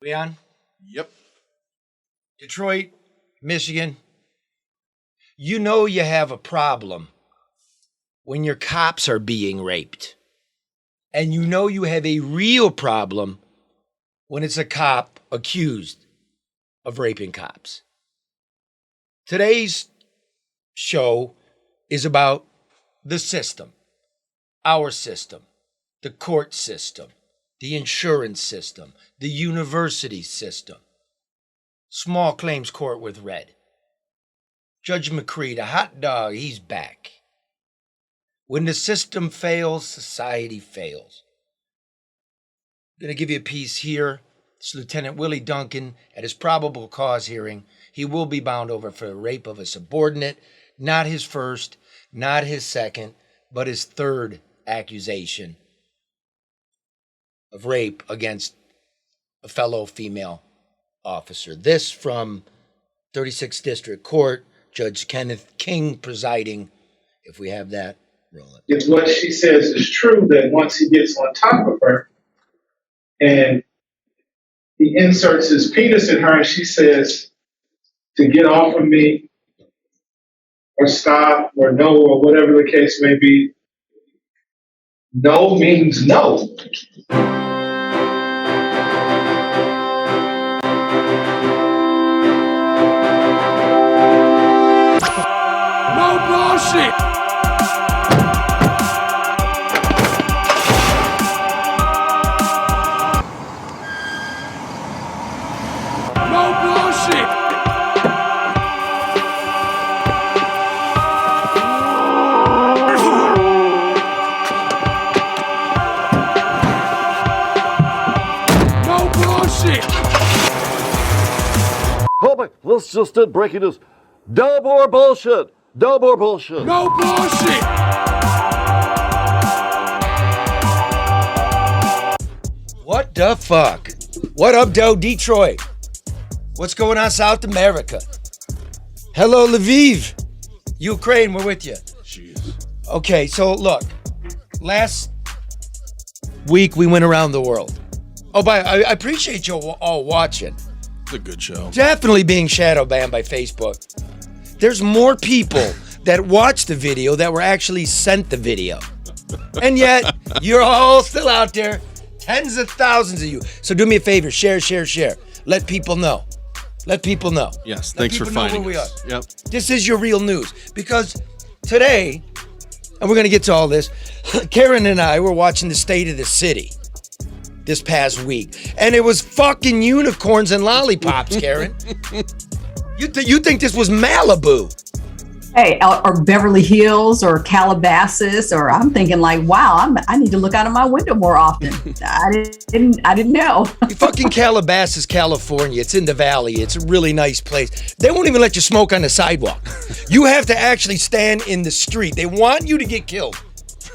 We on? Yep. Detroit, Michigan. You know you have a problem when your cops are being raped. And you know you have a real problem when it's a cop accused of raping cops. Today's show is about the system, our system, the court system, the insurance system, the university system. Small claims court with red. Judge McCree, the hot dog, he's back. When the system fails, society fails. I'm going to give you a piece here. It's Lieutenant Willie Duncan at his probable cause hearing. He will be bound over for the rape of a subordinate. Not his first, not his second, but his third accusation of rape against a fellow female officer. This from 36th District Court, Judge Kenneth King presiding. If we have that, roll it. If what she says is true, that once he gets on top of her and he inserts his penis in her and she says to get off of me or stop or no or whatever the case may be, no means no. No bullshit. No bullshit. No bullshit. Oh my, let's just did breaking news. No more bullshit. No more bullshit. No bullshit. What the fuck? What up, Doe? Detroit? What's going on, South America? Hello, Lviv. Ukraine, we're with you. Jeez. Okay, so look. Last week we went around the world. Oh, I appreciate you all watching. It's a good show. Definitely being shadow banned by Facebook. There's more people that watched the video that were actually sent the video. And yet, you're all still out there. Tens of thousands of you. So do me a favor, share. Let people know. Let people know. Yes, Let thanks for people know finding where we us. are. Yep. This is your real news. Because today, and we're going to get to all this, Karen and I were watching the State of the City this past week. And it was fucking unicorns and lollipops, Karen. You think this was Malibu? Hey, or Beverly Hills or Calabasas, or I'm thinking like, wow, I need to look out of my window more often. I didn't know. Fucking Calabasas, California. It's in the valley. It's a really nice place. They won't even let you smoke on the sidewalk. You have to actually stand in the street. They want you to get killed.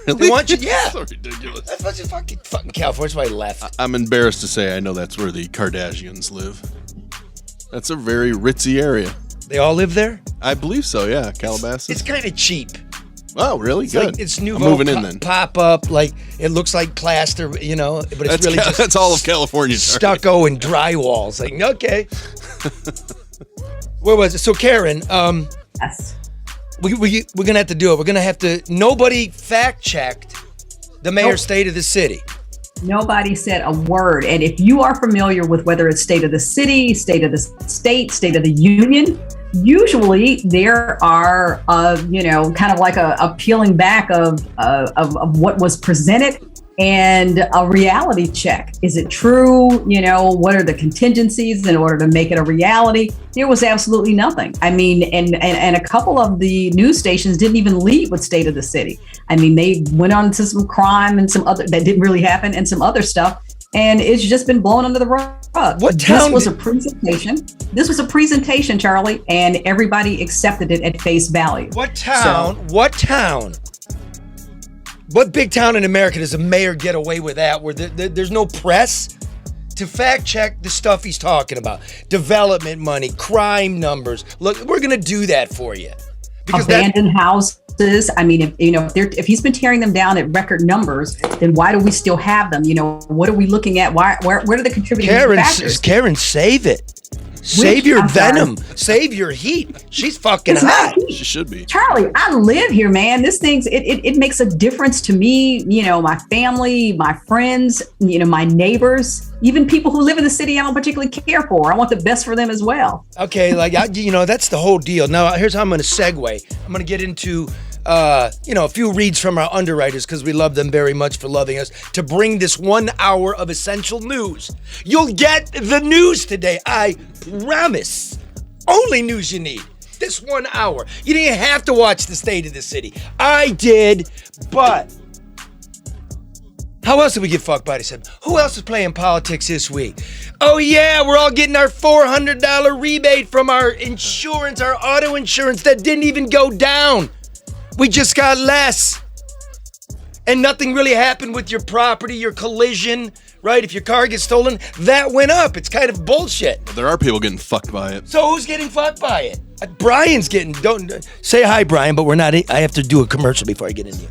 They want you, yeah. So ridiculous. That's fucking California. That's why I left. I'm embarrassed to say I know that's where the Kardashians live. That's a very ritzy area. They all live there? I believe so, yeah. Calabasas. It's kind of cheap. Oh, really? It's Good. like it's I'm nouveau moving in then. pop up, like it looks like plaster, but it's That's, really just that's all of California. stucco and drywall. It's like, okay. Where was it? So Karen, Yes. we're gonna have to do it. We're gonna have to. Nobody fact checked the mayor's Nope. state of the city. Nobody said a word. And if you are familiar with whether it's state of the city, state of the state, state of the union, usually there are, kind of like a peeling back of what was presented and a reality check. Is it true? What are the contingencies in order to make it a reality? There was absolutely nothing. I mean, and a couple of the news stations didn't even lead with state of the city. I mean, they went on to some crime and some other that didn't really happen and some other stuff. And it's just been blown under the rug. What town? This was a presentation. This was a presentation, Charlie, and everybody accepted it at face value. What town? What big town in America does a mayor get away with that? Where there's no press to fact check the stuff he's talking about, development money, crime numbers. Look, we're gonna do that for you. Abandoned houses I mean, if he's been tearing them down at record numbers, then why do we still have them? What are we looking at? Where are the contributing factors? Karen, save it. Save your venom. Save your heat. She's fucking hot. She should be. Charlie, I live here, man. This thing's it makes a difference to me. My family, my friends, my neighbors, even people who live in the city I don't particularly care for. I want the best for them as well. Okay, that's the whole deal. Now, here's how I'm going to segue. I'm going to get into a few reads from our underwriters because we love them very much for loving us to bring this 1 hour of essential news. You'll get the news today, I promise. Only news you need. This 1 hour. You didn't have to watch the state of the city. I did, but how else did we get fucked by this? Who else is playing politics this week? Oh yeah, we're all getting our $400 rebate from our insurance, our auto insurance that didn't even go down. We just got less. And nothing really happened with your property, your collision, right? If your car gets stolen, that went up. It's kind of bullshit. But there are people getting fucked by it. So who's getting fucked by it? Brian's getting, don't say hi, Brian, but we're not, I have to do a commercial before I get in here.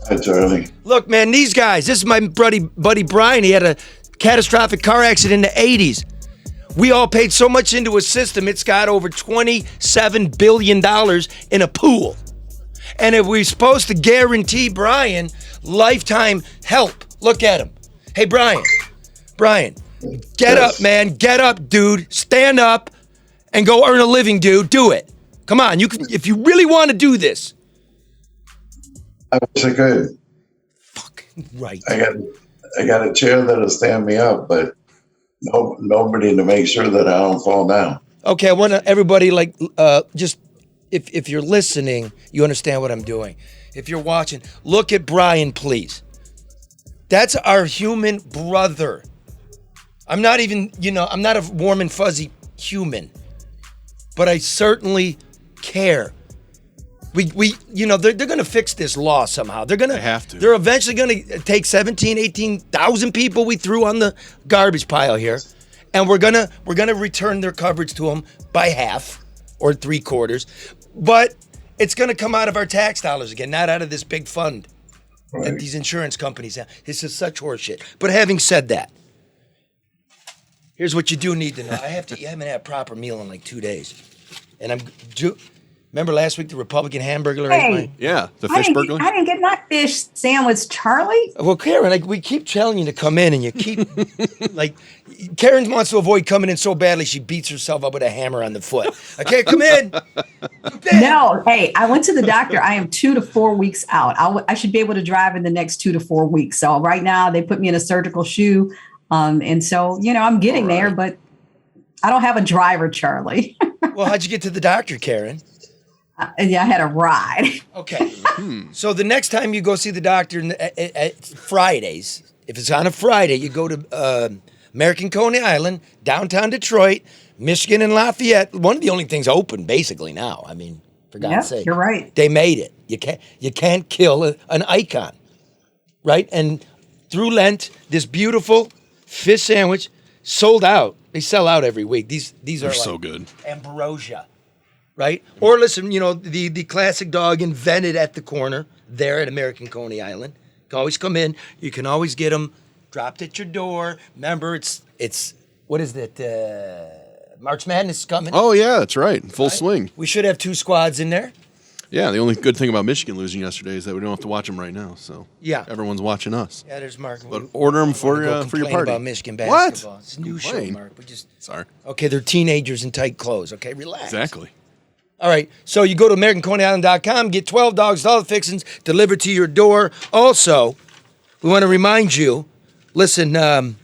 Hi, Charlie. Look, man, these guys, this is my buddy Brian. He had a catastrophic car accident in the 80s. We all paid so much into a system, it's got over $27 billion in a pool. And if we're supposed to guarantee Brian lifetime help, look at him. Hey, Brian, get up, man. Get up, dude. Stand up and go earn a living, dude. Do it. Come on, you can, if you really want to do this. I wish I could. Fucking right. I got a chair that'll stand me up, but nobody to make sure that I don't fall down. Okay, I want everybody just. If you're listening, you understand what I'm doing. If you're watching, look at Brian, please. That's our human brother. I'm not even, I'm not a warm and fuzzy human, but I certainly care. They're going to fix this law somehow. They have to. They're eventually going to take 18,000 people we threw on the garbage pile here, and we're going to return their coverage to them by half or 3/4. But it's going to come out of our tax dollars again, not out of this big fund that these insurance companies have. This is such horseshit. But having said that, here's what you do need to know. I haven't had a proper meal in like 2 days. And remember last week the Republican hamburger? Hey, yeah, the fish burglar. I didn't get my fish sandwich, Charlie. Well, Karen, we keep telling you to come in and you keep, Karen wants to avoid coming in so badly she beats herself up with a hammer on the foot. I can't come in. No, hey, I went to the doctor. I am 2 to 4 weeks out. I should be able to drive in the next 2 to 4 weeks. So right now they put me in a surgical shoe. And so, I'm getting there, but I don't have a driver, Charlie. Well, how'd you get to the doctor, Karen? Yeah, I had a ride. Okay. So the next time you go see the doctor at Fridays, if it's on a Friday, you go to American Coney Island, downtown Detroit, Michigan, and Lafayette. One of the only things open basically now. I mean, for God's sake. You're right. They made it. You can't kill an icon, right? And through Lent, this beautiful fish sandwich sold out. They sell out every week. These They're are so good. Ambrosia. Right? Or listen, the classic dog invented at the corner there at American Coney Island. You can always come in. You can always get them dropped at your door. Remember, it's what is it? March Madness is coming. Oh, yeah, that's right. Full swing. We should have 2 squads in there. Yeah, the only good thing about Michigan losing yesterday is that we don't have to watch them right now. So yeah, everyone's watching us. Yeah, there's Mark. But order them for your party. About Michigan basketball. What? It's a new show, Mark. Sorry. Okay, they're teenagers in tight clothes. Okay, relax. Exactly. All right, so you go to AmericanConeyIsland.com, get 12 dogs, all the fixings delivered to your door. Also, we want to remind you, listen, God,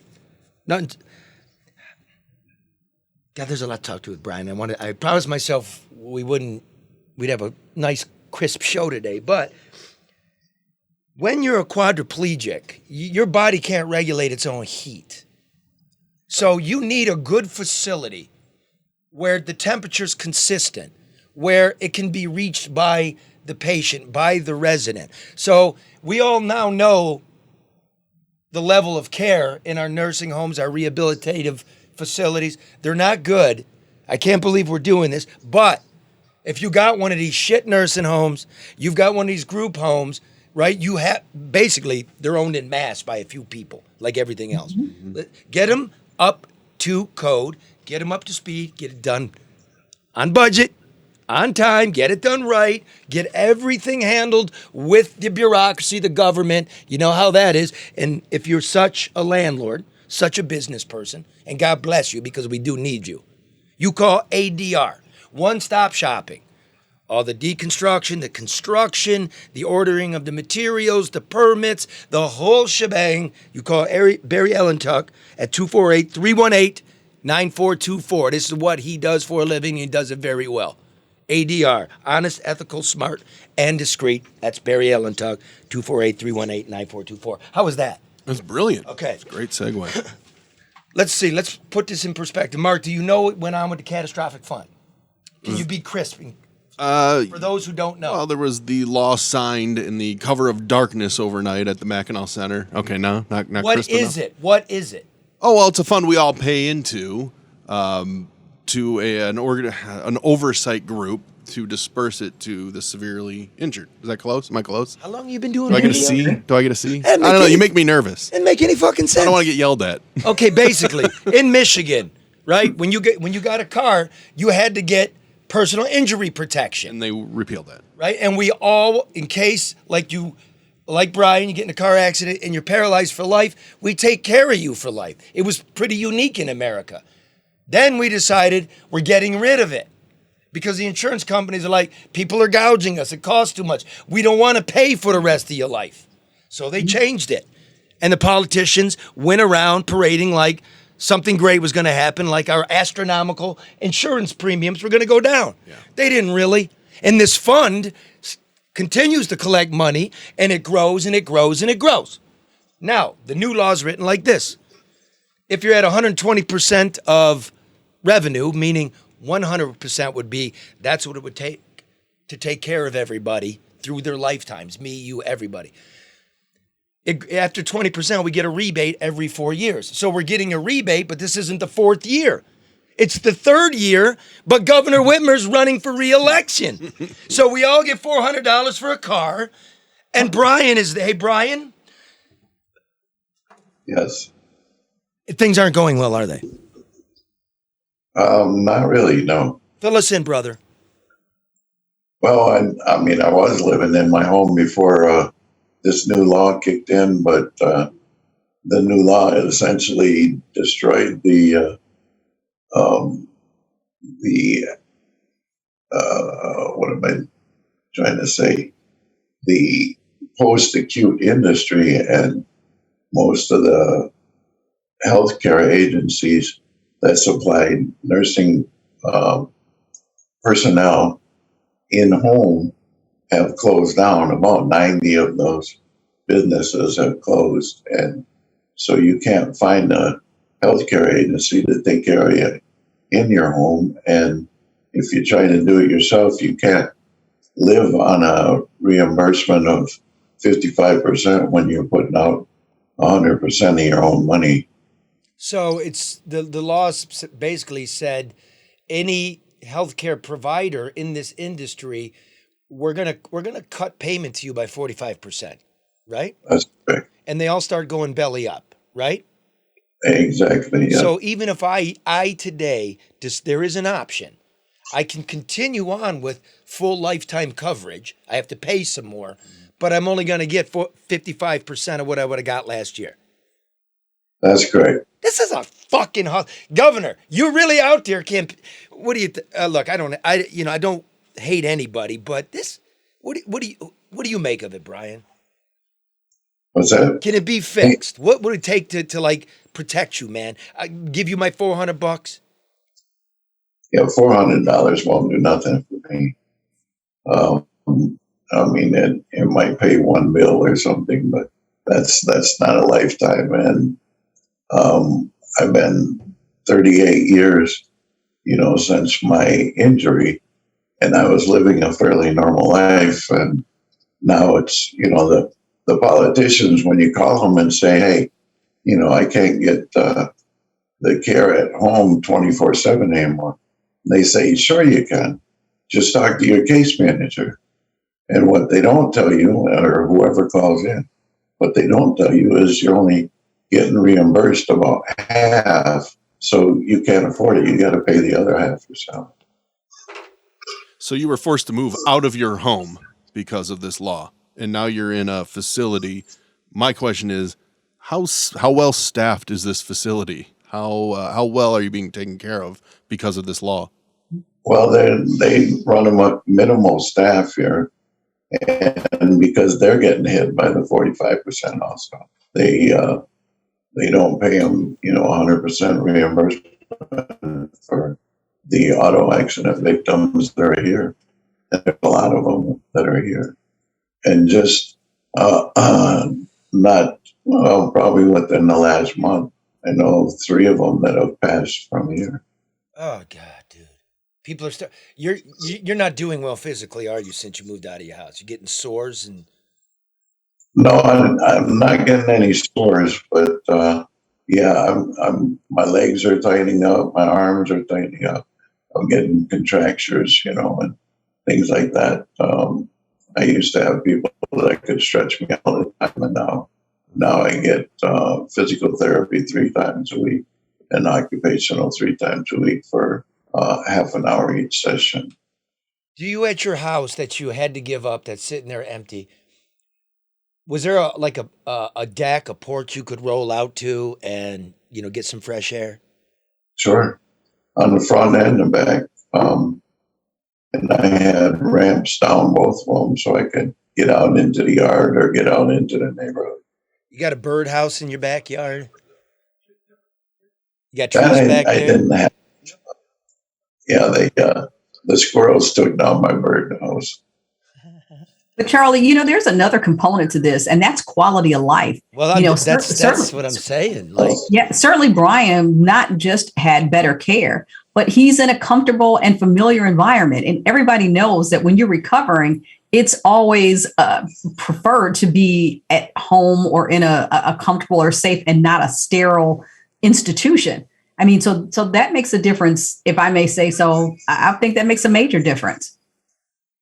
there's a lot to talk to with Brian. I promised myself we'd have a nice, crisp show today, but when you're a quadriplegic, your body can't regulate its own heat. So you need a good facility where the temperature's consistent, where it can be reached by the patient, by the resident. So we all now know the level of care in our nursing homes, our rehabilitative facilities. They're not good. I can't believe we're doing this, but If you got one of these shit nursing homes, you've got one of these group homes, right? You have basically they're owned in mass by a few people, like everything else. Get them up to code, get them up to speed, get it done on budget, on time, get it done right, get everything handled with the bureaucracy, the government. You know how that is. And if you're such a landlord, such a business person, and God bless you because we do need you, you call ADR, one-stop shopping. All the deconstruction, the construction, the ordering of the materials, the permits, the whole shebang. You call Barry Ellentuck at 248-318-9424. This is what he does for a living, and he does it very well. ADR, honest, ethical, smart, and discreet. That's Barry Ellentuck, 248-318-9424. How was that? That's brilliant. Okay. That's a great segue. Let's see. Let's put this in perspective. Mark, do you know what went on with the catastrophic fund? Can you be crisp for those who don't know? Well, there was the law signed in the cover of darkness overnight at the Mackinac Center. Okay, no, not What crisp is enough. it? What is it? Oh, well, it's a fund we all pay into to an oversight group to disperse it to the severely injured. Is that close? Am I close? How long you been doing Do I get a radio? C? Do I get a C? I That don't know. You make me nervous. Didn't make any fucking sense. I don't want to get yelled at. Okay, basically, in Michigan, right? When you got a car, you had to get personal injury protection, And they repealed that. right? And we all, in case like Brian, you get in a car accident and you're paralyzed for life, we take care of you for life. It was pretty unique in America. Then we decided we're getting rid of it because the insurance companies are like, people are gouging us. It costs too much. We don't want to pay for the rest of your life. So they changed it. And the politicians went around parading like something great was going to happen, like our astronomical insurance premiums were going to go down. Yeah. They didn't really. And this fund continues to collect money, and it grows and it grows and it grows. Now, the new law is written like this. If you're at 120% of revenue, meaning 100% would be, that's what it would take to take care of everybody through their lifetimes, me, you, everybody. After 20%, we get a rebate every 4 years. So we're getting a rebate, but this isn't the fourth year. It's the third year, but Governor Whitmer's running for re-election. So we all get $400 for a car, and Brian is there. Hey, Brian? Yes. Things aren't going well, are they? Not really, no. Fill us in, brother. Well, I mean, I was living in my home before this new law kicked in, but the new law essentially destroyed the what am I trying to say? The post-acute industry, and most of the healthcare agencies that supply nursing personnel in home have closed down. About 90 of those businesses have closed, and so you can't find a healthcare agency to take care of you in your home. And if you try to do it yourself, you can't live on a reimbursement of 55% when you're putting out 100% of your own money. So it's the law basically said any healthcare provider in this industry, we're gonna cut payment to you by 45%, right? That's correct. And they all start going belly up, right? Exactly. Yeah. So even if I today, there is an option, I can continue on with full lifetime coverage. I have to pay some more, but I'm only going to get 55% of what I would have got last year. That's correct. This is a fucking Governor. You're really out there. What do you look? I don't hate anybody, but this. What do you make of it, Brian? What's that? Can it be fixed? What would it take to like protect you, man? I give you my $400. Yeah, $400 won't do nothing for me. I mean, it might pay one bill or something, but that's not a lifetime. And I've been 38 years, since my injury, and I was living a fairly normal life. And now it's, the politicians, when you call them and say, hey, I can't get the care at home 24/7 anymore. They say, sure you can. just talk to your case manager. And what they don't tell you, or whoever calls in, what they don't tell you is you're only getting reimbursed about half. So you can't afford it. You got to pay the other half yourself. So you were forced to move out of your home because of this law, and now you're in a facility. My question is, how well staffed is this facility? How well are you being taken care of because of this law? Well, they run them at minimal staff here, and because they're getting hit by the 45% also, they don't pay them 100% reimbursement for the auto accident victims that are here. And there's a lot of them that are here, and just not probably within the last month, I know 3 of them that have passed from here. Oh God, dude. People are you're not doing well physically, are you, since you moved out of your house? You're getting sores and No, I'm not getting any sores, but yeah, my legs are tightening up, my arms are tightening up. I'm getting contractures, and things like that. I used to have people that could stretch me all the time, and now I get physical therapy 3 times a week and occupational 3 times a week for half an hour each session. do you at your house that you had to give up that's sitting there empty? Was there a deck, a porch you could roll out to and get some fresh air? Sure, on the front and the back. And I had ramps down both of them so I could get out into the yard or get out into the neighborhood. You got a birdhouse in your backyard? You got That trees back I there? didn't have. Yeah, the squirrels took down my birdhouse. But Charlie, there's another component to this, and that's quality of life. Well, that's what I'm saying. Like, Yeah, certainly Brian not just had better care, but he's in a comfortable and familiar environment. And everybody knows that when you're recovering, it's always preferred to be at home or in a comfortable or safe and not a sterile institution. I mean, so that makes a difference, if I may say so. I think that makes a major difference.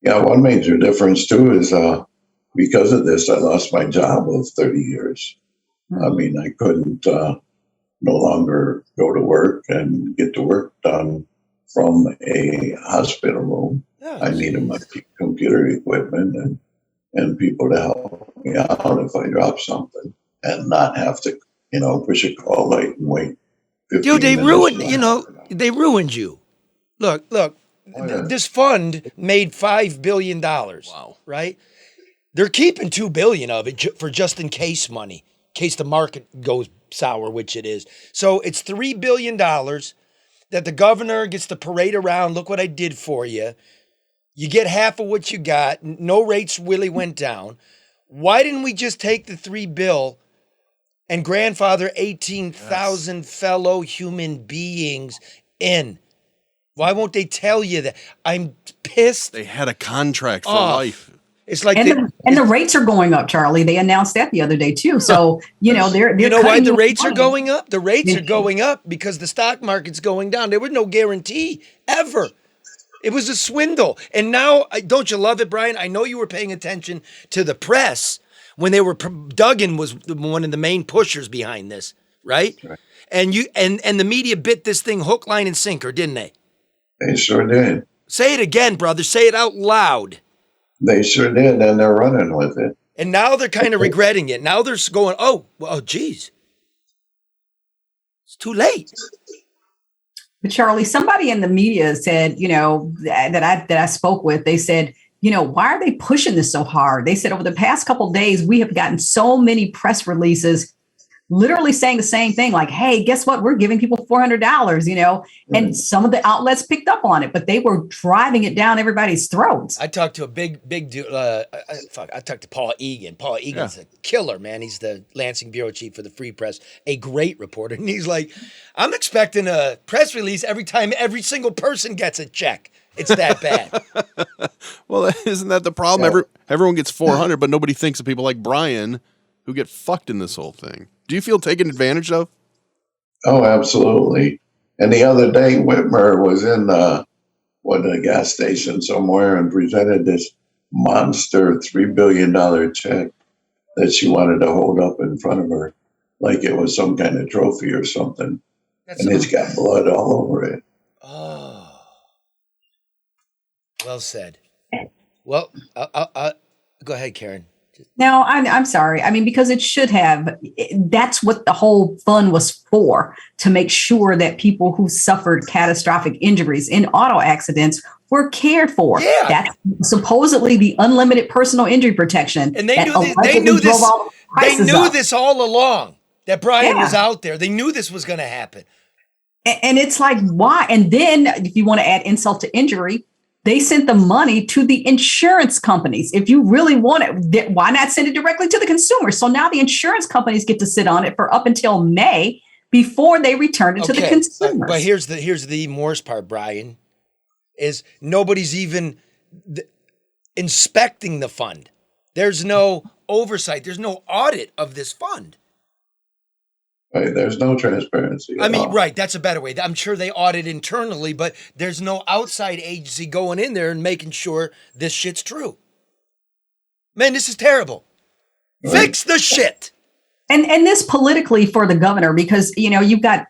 Yeah, one major difference too is because of this, I lost my job of 30 years. I mean, I couldn't no longer go to work and get the work done from a hospital room. oh, I needed my computer equipment and people to help me out if I drop something and not have to, push a call light and wait 15 dude, they minutes. they ruined you. Look, Oh, yeah. this fund made $5 billion. Wow. Right? They're keeping $2 billion of it for just in case money, in case the market goes sour, which it is. So it's $3 billion that the governor gets to parade around. Look what I did for you. You get half of what you got. No rates really went down. Why didn't we just take the $3 billion and grandfather 18,000 fellow human beings in? Why won't they tell you that? I'm pissed. They had a contract for off. life. It's like And the rates are going up, Charlie. They announced that the other day too. So they're you know why cutting the you rates are money. going up? The rates are going up because the stock market's going down. There was no guarantee ever. It was a swindle. And now, don't you love it, Brian? I know you were paying attention to the press when they were. Duggan was one of the main pushers behind this, right? And the media bit this thing hook, line, and sinker, didn't they? They sure did. Say it again, brother. Say it out loud. They sure did, and they're running with it. And now they're kind of regretting it. Now they're going, oh, geez. It's too late. But Charlie, somebody in the media said, that I spoke with, they said, why are they pushing this so hard? They said over the past couple of days, we have gotten so many press releases literally saying the same thing, like, hey, guess what? We're giving people $400, and some of the outlets picked up on it, but they were driving it down everybody's throats. I talked to a big dude. I talked to Paul Egan. Paul Egan's a killer, man. He's the Lansing bureau chief for the Free Press, a great reporter. And he's like, I'm expecting a press release every time every single person gets a check. It's that bad. Well, isn't that the problem? Yeah. Everyone gets 400, but nobody thinks of people like Brian who get fucked in this whole thing. Do you feel taken advantage of? Oh, absolutely. And the other day, Whitmer was in a gas station somewhere and presented this monster $3 billion check that she wanted to hold up in front of her like it was some kind of trophy or something. And it's got blood all over it. Oh, well said. Well, go ahead, Karen. No, I'm sorry. I mean, because it should have. That's what the whole fund was for, to make sure that people who suffered catastrophic injuries in auto accidents were cared for. Yeah. That's supposedly the unlimited personal injury protection. And they knew this all along, that Brian was out there. They knew this was going to happen. And it's like, why? And then if you want to add insult to injury, they sent the money to the insurance companies. If you really want it, why not send it directly to the consumer? So now the insurance companies get to sit on it for up until May before they return it to the consumers. But here's the even worse part, Brian, is nobody's even inspecting the fund. There's no oversight. There's no audit of this fund. Right, there's no transparency. I mean, right, that's a better way. I'm sure they audit internally, but there's no outside agency going in there and making sure this shit's true. Man, this is terrible. Right. Fix the shit. And this politically for the governor, because, you've got,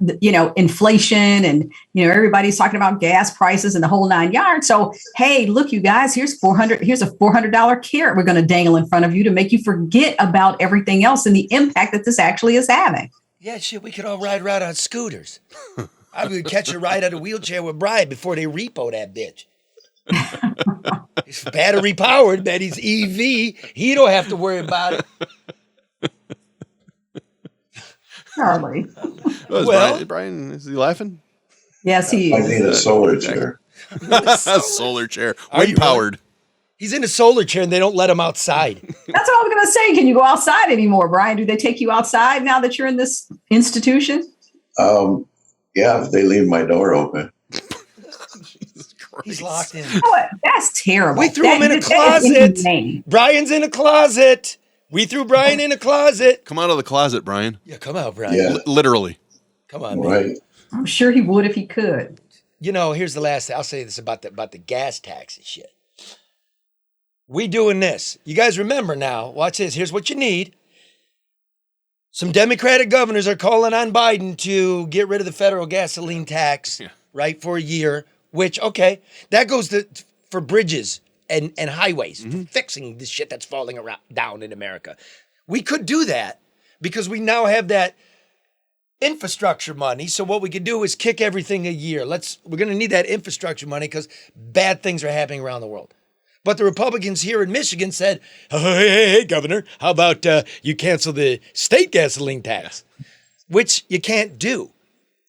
inflation and, everybody's talking about gas prices and the whole 9 yards. So, hey, look, you guys, here's a $400 carrot we're going to dangle in front of you to make you forget about everything else and the impact that this actually is having. Yeah, shit, we could all ride around on scooters. I would catch a ride on a wheelchair with Brian before they repo that bitch. He's battery powered, man. He's EV. He don't have to worry about it. Charlie. Brian, is he laughing? Yes, he is. I need a solar chair. Solar chair. Wind powered. He's in a solar chair and they don't let him outside. That's what I was going to say. Can you go outside anymore, Brian? Do they take you outside now that you're in this institution? Yeah, if they leave my door open. Jesus Christ. He's locked in. You know what? That's terrible. We threw him in a closet. Brian's in a closet. We threw Brian in a closet. Come out of the closet, Brian. Yeah, come out, Brian. Yeah. Literally. Come on, man. Right. I'm sure he would if he could. Here's the last thing. I'll say this about the gas tax and shit. We doing this. You guys remember now. Watch this. Here's what you need. Some Democratic governors are calling on Biden to get rid of the federal gasoline tax, right, for a year, which, that goes for bridges and highways, fixing this shit that's falling down in America. We could do that because we now have that infrastructure money. So what we could do is kick everything a year. We're going to need that infrastructure money because bad things are happening around the world. But the Republicans here in Michigan said, hey, Governor, how about you cancel the state gasoline tax? Which you can't do.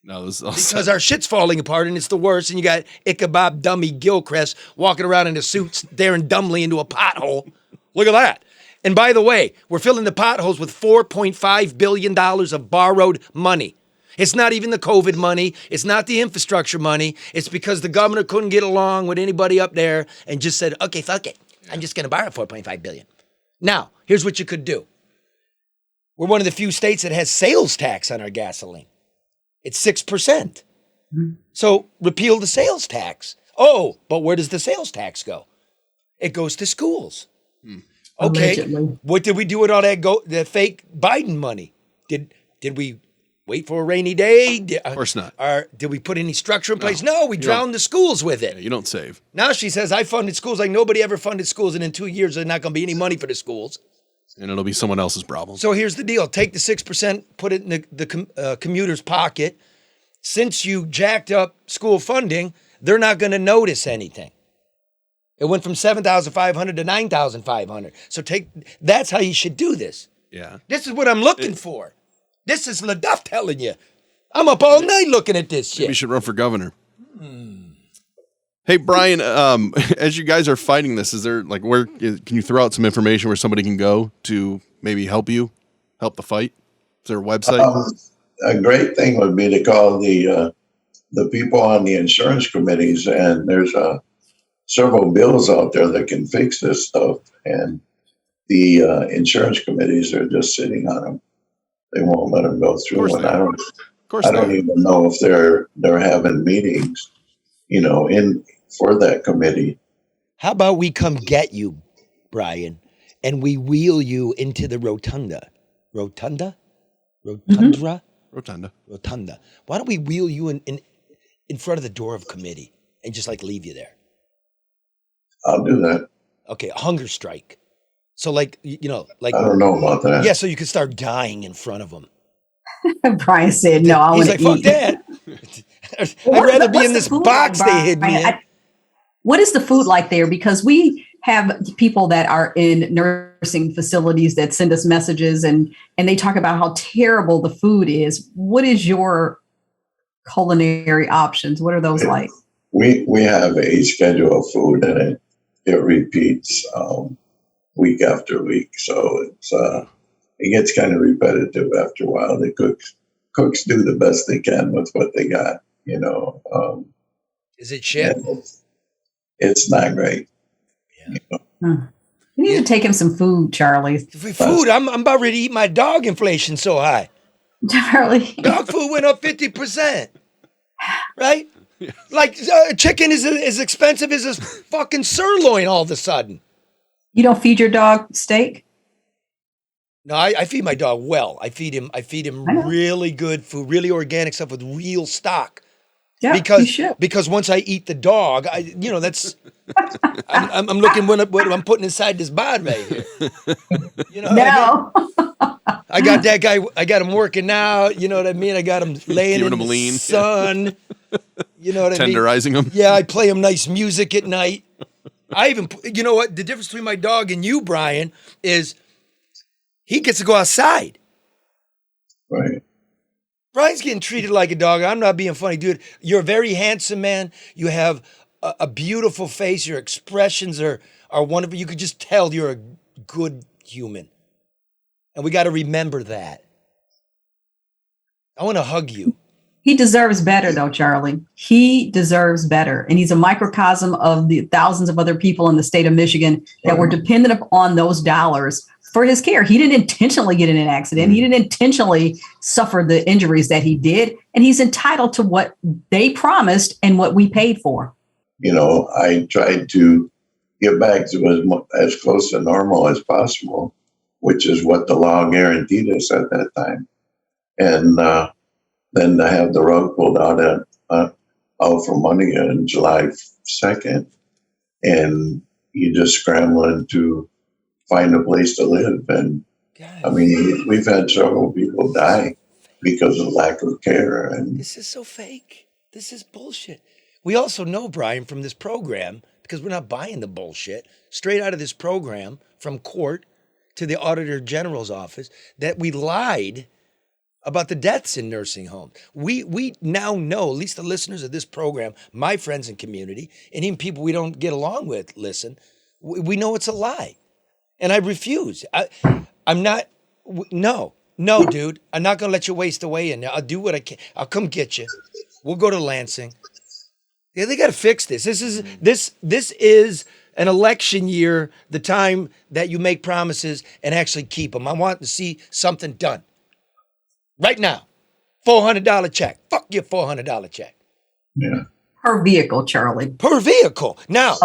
No, because our shit's falling apart and it's the worst. And you got Ichabod Dummy Gilchrist walking around in a suit staring dumbly into a pothole. Look at that. And by the way, we're filling the potholes with $4.5 billion of borrowed money. It's not even the COVID money. It's not the infrastructure money. It's because the governor couldn't get along with anybody up there and just said, okay, fuck it. I'm just going to borrow $4.5 billion. Now, here's what you could do. We're one of the few states that has sales tax on our gasoline. It's 6%. Mm-hmm. So repeal the sales tax. Oh, but where does the sales tax go? It goes to schools. Okay, allegedly. What did we do with all the fake Biden money? Did we wait for a rainy day? Of course not. Or did we put any structure in place? No, we drowned the schools with it. Yeah, you don't save. Now she says, I funded schools like nobody ever funded schools, and in 2 years there's not going to be any money for the schools. And it'll be someone else's problem. So here's the deal. Take the 6%, put it in the commuter's pocket. Since you jacked up school funding, they're not going to notice anything. It went from 7,500 to 9,500. So that's how you should do this. Yeah. This is what I'm looking for. This is LeDuff telling you. I'm up all night looking at this shit. Maybe you should run for governor. Hey, Brian, as you guys are fighting this, is there where can you throw out some information where somebody can go to maybe help the fight? Is there a website? A great thing would be to call the people on the insurance committees, and there's several bills out there that can fix this stuff, and the insurance committees are just sitting on them. They won't let them go through. And I don't even know if they're having meetings, in for that committee. How about we come get you, Brian, and we wheel you into the rotunda? Rotunda? Rotundra? Rotunda. Why don't we wheel you in front of the door of committee and just like leave you there? I'll do that. Okay, a hunger strike. So like, like. I don't know about that. Yeah, so you could start dying in front of them. Brian said, no, I He's want like, to fuck eat. that. I'd rather be in this box they hid me in. What is the food like there? Because we have people that are in nursing facilities that send us messages and they talk about how terrible the food is. What is your culinary options? What are those like? We have a schedule of food and it repeats week after week. So it gets kind of repetitive after a while. The cooks do the best they can with what they got, Is it shit? It's not great. Yeah. You need to take him some food, Charlie. Food? I'm about ready to eat my dog. Inflation so high. Charlie. Dog food went up 50%. Right? Like chicken is as expensive as a fucking sirloin all of a sudden. You don't feed your dog steak? No, I feed my dog well. I feed him really good food, really organic stuff with real stock. Yeah, because once I eat the dog, that's I'm looking what I'm putting inside this bod right here. You know what I mean? I got that guy. I got him working out. You know what I mean? I got him laying in the sun. You know what I mean? Tenderizing him. Yeah, I play him nice music at night. I even, you know what? The difference between my dog and you, Brian, is he gets to go outside. Right. Brian's getting treated like a dog. I'm not being funny, dude. You're a very handsome man. You have a beautiful face. Your expressions are wonderful. You could just tell you're a good human. And we got to remember that. I want to hug you. He deserves better, though, Charlie. He deserves better. And he's a microcosm of the thousands of other people in the state of Michigan that were dependent upon those dollars for his care. He didn't intentionally get in an accident. He didn't intentionally suffer the injuries that he did. And he's entitled to what they promised and what we paid for. I tried to get back to as close to normal as possible, which is what the law guaranteed us at that time. And then to have the rug pulled out for money on July 2nd, and you just scrambling to find a place to live. And I mean, we've had several people die because of lack of care. And this is so fake. This is bullshit. We also know, Brian, from this program, because we're not buying the bullshit, straight out of this program, from court to the Auditor General's office, that we lied about the deaths in nursing homes. We now know, at least the listeners of this program, my friends and community, and even people we don't get along with, listen, we know it's a lie. And I refuse. I'm not, no, dude. I'm not going to let you waste away in there. I'll do what I can. I'll come get you. We'll go to Lansing. Yeah, they got to fix this. This is an election year, the time that you make promises and actually keep them. I want to see something done. Right now. $400 check. Fuck your $400 check. Yeah. Per vehicle, Charlie. Per vehicle. Now,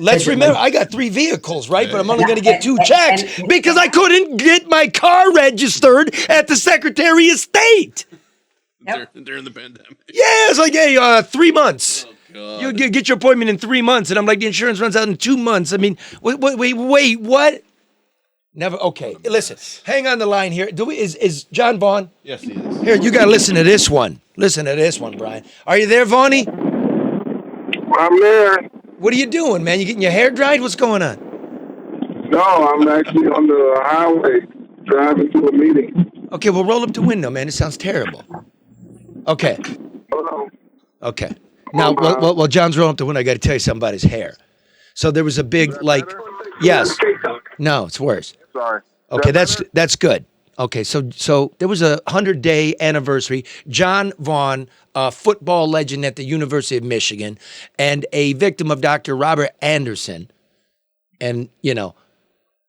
let's remember, I got 3 vehicles, right? But I'm only going to get 2 checks because I couldn't get my car registered at the Secretary of State. Yep. During the pandemic. Yeah, it's like, hey, 3 months. Oh, You get your appointment in 3 months. And I'm like, the insurance runs out in 2 months. I mean, wait, what? Never. Okay, listen, hang on the line here. Is John Vaughn? Yes, he is. Here, you got to listen to this one. Listen to this one, Brian. Are you there, Vaughnie? I'm there. What are you doing, man? You getting your hair dried? What's going on? No, I'm actually on the highway driving to a meeting. Okay, well, roll up the window, man. It sounds terrible. Okay. Hold on. Okay. Now, while John's rolling up the window, I got to tell you something about his hair. So there was a big, like, yes. No, it's worse. Sorry. Okay, that's good. Okay, so there was a 100-day anniversary. John Vaughn, a football legend at the University of Michigan, and a victim of Dr. Robert Anderson, and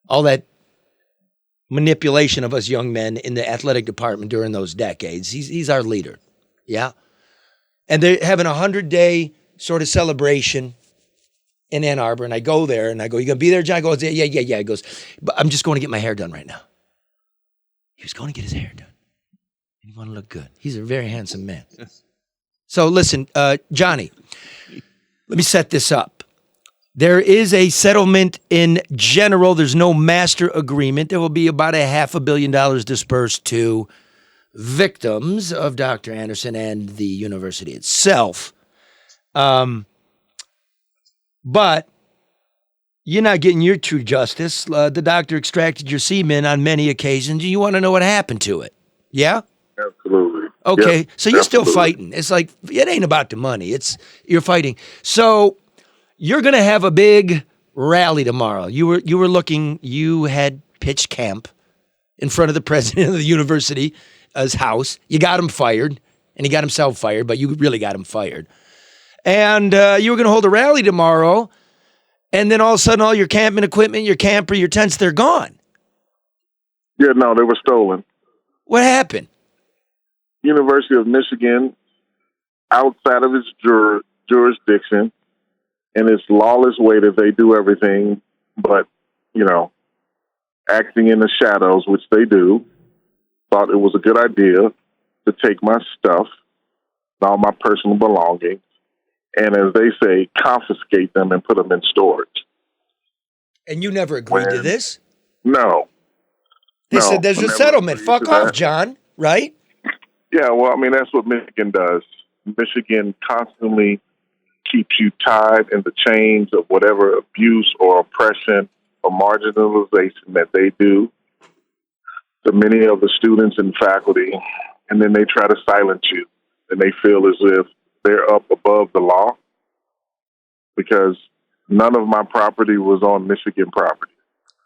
all that manipulation of us young men in the athletic department during those decades. He's our leader, yeah. And they're having a 100-day sort of celebration in Ann Arbor, and I go there, and I go, "You gonna be there, John?" I go, "Yeah." He goes, "But I'm just going to get my hair done right now." He was going to get his hair done. He want to look good. He's a very handsome man. So listen, Johnny, let me set this up. There is a settlement in general. There's no master agreement. There will be about $500 million dispersed to victims of Dr. Anderson and the university itself. But you're not getting your true justice. The doctor extracted your semen on many occasions. You want to know what happened to it. Yeah? Absolutely. Okay. Yep, So you're still absolutely. fighting. It's like, it ain't about the money. You're fighting. So you're going to have a big rally tomorrow. You had pitched camp in front of the president of the university's house. You got him fired, and he got himself fired, but you really got him fired. And you were going to hold a rally tomorrow, and then all of a sudden all your camping equipment, your camper, your tents, they're gone. Yeah, no, they were stolen. What happened? University of Michigan, outside of its jurisdiction, in its lawless way that they do everything, but, acting in the shadows, which they do, thought it was a good idea to take my stuff, all my personal belongings, and as they say, confiscate them and put them in storage. And you never agreed to this? No. They No, said there's I a never settlement. agreed Fuck to off, that. John, right? Yeah, well, I mean, that's what Michigan does. Michigan constantly keeps you tied in the chains of whatever abuse or oppression or marginalization that they do to many of the students and faculty, and then they try to silence you, and they feel as if they're up above the law because none of my property was on Michigan property.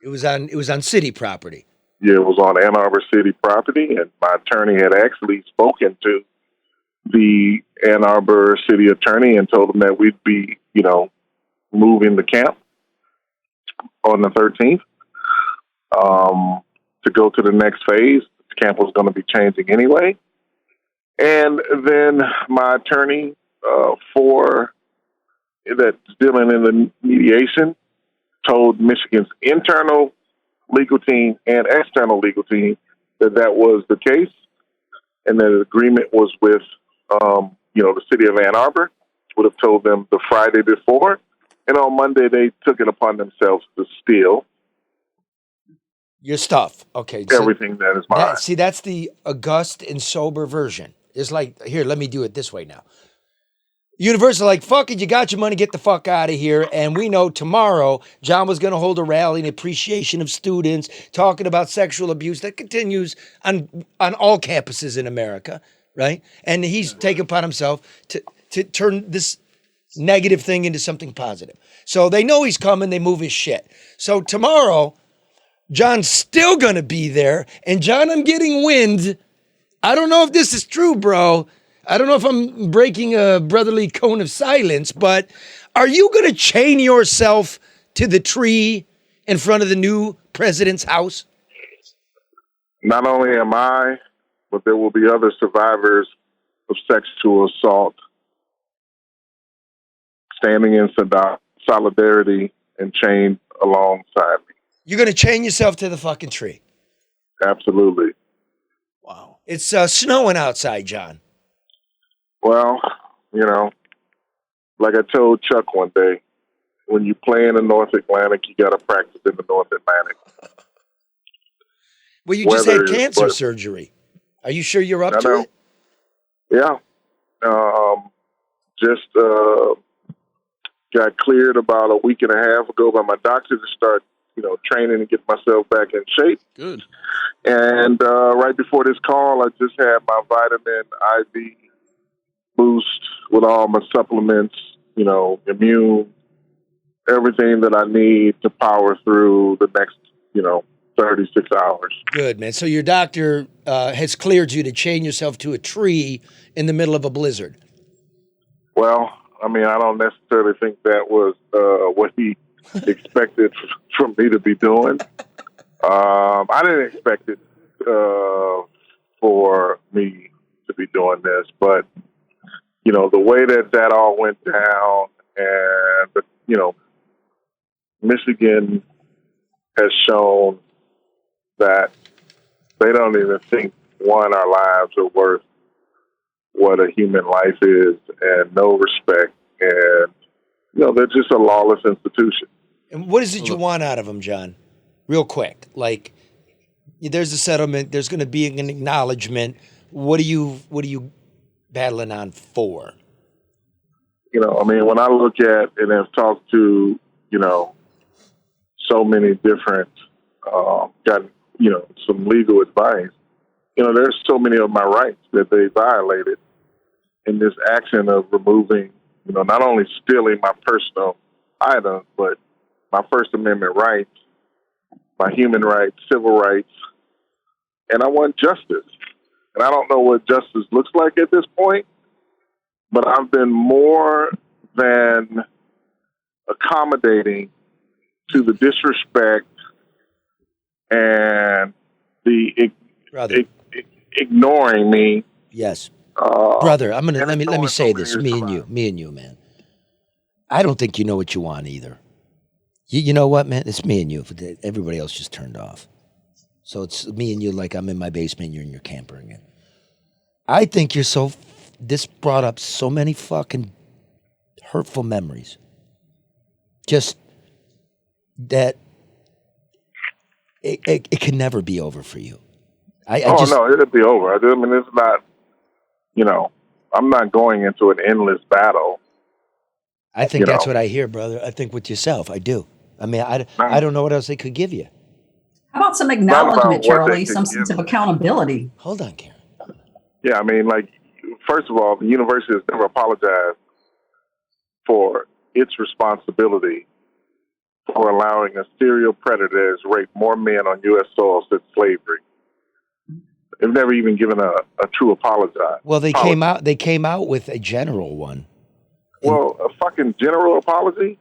It was on city property. Yeah, it was on Ann Arbor City property, and my attorney had actually spoken to the Ann Arbor City attorney and told him that we'd be, moving the camp on the 13th to go to the next phase. The camp was going to be changing anyway. And then my attorney for that's dealing in the mediation told Michigan's internal legal team and external legal team that was the case, and that the agreement was with, the city of Ann Arbor. Would have told them the Friday before, and on Monday they took it upon themselves to steal Your stuff. Okay. everything that is mine. That's the august and sober version. It's like, here, let me do it this way now. Universal, like, fuck it, you got your money, get the fuck out of here. And we know tomorrow, John was going to hold a rally in appreciation of students, talking about sexual abuse that continues on all campuses in America, right? And he's taken upon himself to turn this negative thing into something positive. So they know he's coming, they move his shit. So tomorrow, John's still going to be there. And John, I'm getting wind. I don't know if this is true, bro. I don't know if I'm breaking a brotherly cone of silence, but are you going to chain yourself to the tree in front of the new president's house? Not only am I, but there will be other survivors of sexual assault standing in solidarity and chained alongside me. You're going to chain yourself to the fucking tree. Absolutely. Wow. It's snowing outside, John. Well, like I told Chuck one day, when you play in the North Atlantic, you got to practice in the North Atlantic. Well, you just had Weather is cancer what- surgery. Are you sure you're up I to know. it? Yeah. Just got cleared about a week and a half ago by my doctor to start, training and get myself back in shape. Good. And right before this call, I just had my vitamin IV boost with all my supplements, immune, everything that I need to power through the next, 36 hours. Good, man. So your doctor has cleared you to chain yourself to a tree in the middle of a blizzard. Well, I mean, I don't necessarily think that was what he expected from me to be doing. I didn't expect it for me to be doing this, but the way that all went down, and Michigan has shown that they don't even think our lives are worth what a human life is, and no respect, and they're just a lawless institution. And what is it you want out of them, John? Real quick, like there's a settlement, there's going to be an acknowledgement. What are you battling on for? When I look at and have talked to so many different got some legal advice. There's so many of my rights that they violated in this action of removing, not only stealing my personal items, but my First Amendment rights, my human rights, civil rights, and I want justice. And I don't know what justice looks like at this point, but I've been more than accommodating to the disrespect and the ignoring me. Yes, brother. I'm gonna let me say this. Me and you, man. I don't think you know what you want either. You know what, man? It's me and you. Everybody else just turned off. So it's me and you. Like I'm in my basement, you're in your camper again. I think you're so. This brought up so many fucking hurtful memories. Just that it can never be over for you. No, it'll be over. It's not, I'm not going into an endless battle. I think that's what I hear, brother. I think with yourself, I do. I don't know what else they could give you. How about some acknowledgement, Charlie? Some sense of accountability. Hold on, Karen. Yeah, first of all, the university has never apologized for its responsibility for allowing a serial predator that has raped more men on U.S. soil since slavery. They've never even given a true apology. Well, they came out with a general one. Well, a fucking general apology?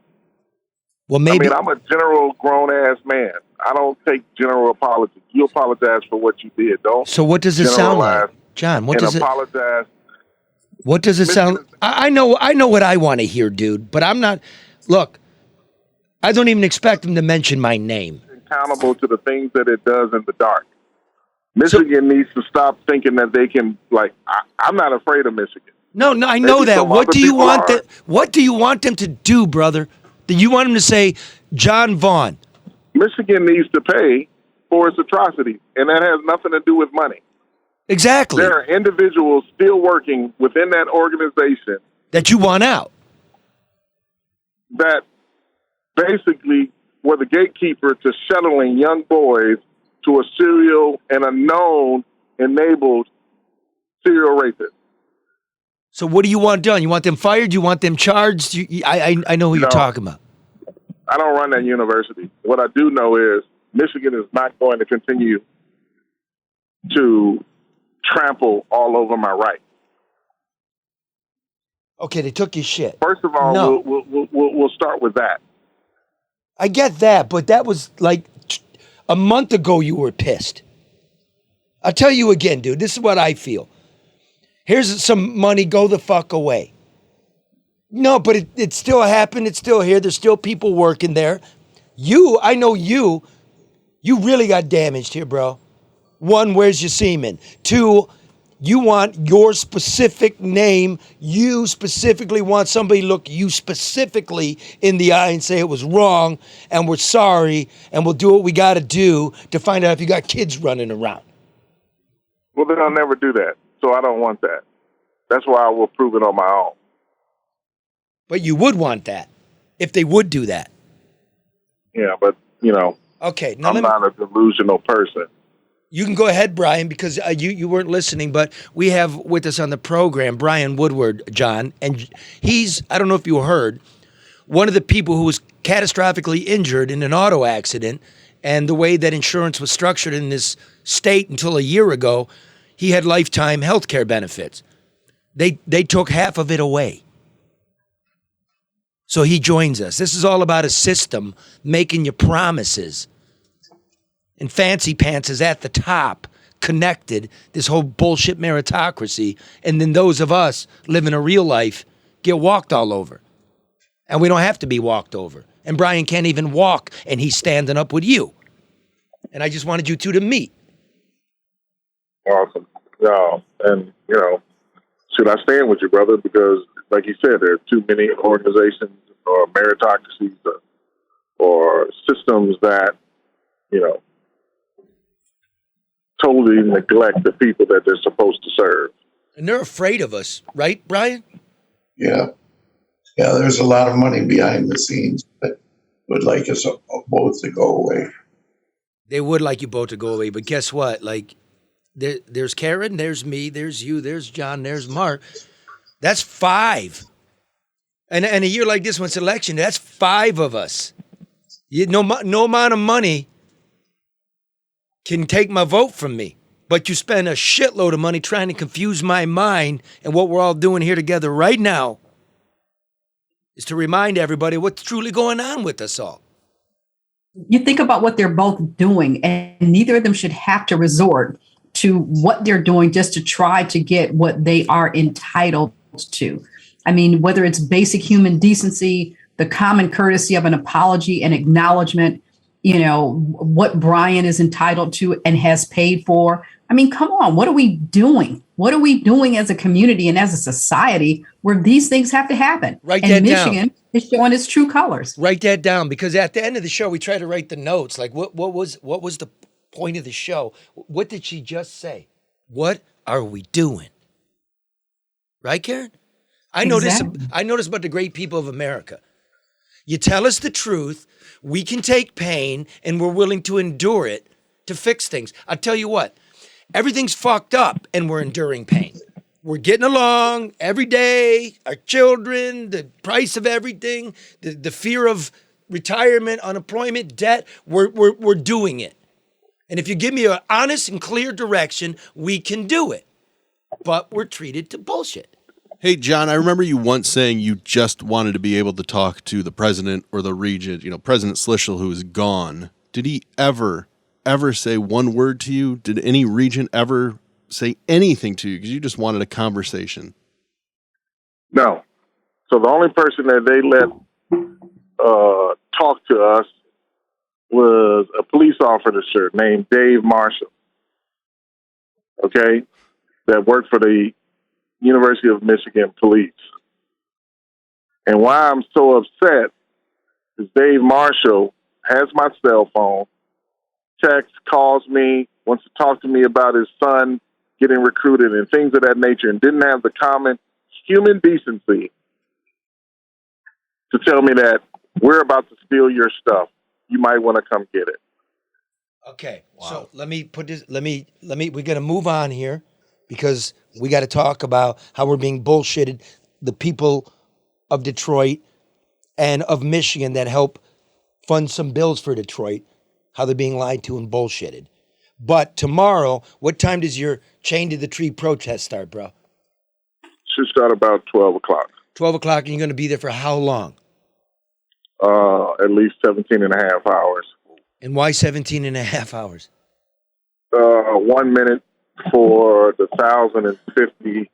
Well, maybe I'm a general grown ass man. I don't take general apologies. You apologize for what you did, don't. So what does it sound like, John? What does it apologize? What does it sound? I know what I want to hear, dude. But I'm not. Look, I don't even expect him to mention my name. Accountable to the things that it does in the dark. Michigan needs to stop thinking that they can. I'm not afraid of Michigan. No, I know that. What do you want them? What do you want them to do, brother? Do you want them to say, John Vaughn? Michigan needs to pay for its atrocities, and that has nothing to do with money. Exactly. There are individuals still working within that organization that you want out. That basically were the gatekeeper to shuttling young boys to a serial and a known enabled serial rapist. So what do you want done? You want them fired? You want them charged? I know who you're talking about. I don't run that university. What I do know is Michigan is not going to continue to trample all over my rights. Okay, they took your shit. First of all, we'll start with that. I get that, but that was like a month ago you were pissed. I'll tell you again, dude, this is what I feel. Here's some money, go the fuck away. No, but it still happened. It's still here. There's still people working there. I know you really got damaged here, bro. One, where's your semen? Two, you want your specific name. You specifically want somebody to look you specifically in the eye and say it was wrong and we're sorry and we'll do what we got to do to find out if you got kids running around. Well, then I'll never do that. So I don't want that. That's why I will prove it on my own. But you would want that if they would do that. Yeah, but, okay, now I'm not a delusional person. You can go ahead, Brian, because you weren't listening, but we have with us on the program Brian Woodward, John, and he's, I don't know if you heard, one of the people who was catastrophically injured in an auto accident, and the way that insurance was structured in this state until a year ago, he had lifetime health care benefits. They took half of it away. So he joins us. This is all about a system making you promises. And Fancy Pants is at the top connected, this whole bullshit meritocracy, and then those of us living a real life get walked all over. And we don't have to be walked over. And Brian can't even walk, and he's standing up with you. And I just wanted you two to meet. Awesome. No, and, should I stand with you, brother? Because, like you said, there are too many organizations or meritocracies or systems that, totally neglect the people that they're supposed to serve. And they're afraid of us, right, Brian? Yeah. Yeah, there's a lot of money behind the scenes that would like us both to go away. They would like you both to go away, but guess what? Like, there's Karen, there's me, there's you, there's John, there's Mark. That's 5. And a year like this, when it's election, that's 5 of us. No amount of money can take my vote from me. But you spend a shitload of money trying to confuse my mind, and what we're all doing here together right now is to remind everybody what's truly going on with us all. You think about what they're both doing, and neither of them should have to resort to what they're doing just to try to get what they are entitled to. I mean, whether it's basic human decency, the common courtesy of an apology and acknowledgement, what Brian is entitled to and has paid for. I mean, come on, what are we doing? What are we doing as a community and as a society where these things have to happen? Write that down. Michigan is showing its true colors. Write that down, because at the end of the show, we try to write the notes. Like, what was the point of the show? What did she just say? What are we doing? Right, Karen? I know this about the great people of America. You tell us the truth, we can take pain, and we're willing to endure it to fix things. I'll tell you what, everything's fucked up, and we're enduring pain. We're getting along every day, our children, the price of everything, the fear of retirement, unemployment, debt, we're doing it. And if you give me an honest and clear direction, we can do it. But we're treated to bullshit. Hey, John, I remember you once saying you just wanted to be able to talk to the president or the regent, President Schlichtel, who is gone. Did he ever say one word to you? Did any regent ever say anything to you because you just wanted a conversation? No. So the only person that they let talk to us was a police officer named Dave Marshall, okay, that worked for the University of Michigan Police. And why I'm so upset is Dave Marshall has my cell phone, texts, calls me, wants to talk to me about his son getting recruited and things of that nature, and didn't have the common human decency to tell me that we're about to steal your stuff. You might want to come get it. Okay. Wow. So let me put this, we're going to move on here because we got to talk about how we're being bullshitted. The people of Detroit and of Michigan that help fund some bills for Detroit, how they're being lied to and bullshitted. But tomorrow, what time does your Chain to the Tree protest start, bro? Should start about 12 o'clock. 12 o'clock, and you're going to be there for how long? At least 17 and a half hours. And why 17 and a half hours? 1 minute for the 1,050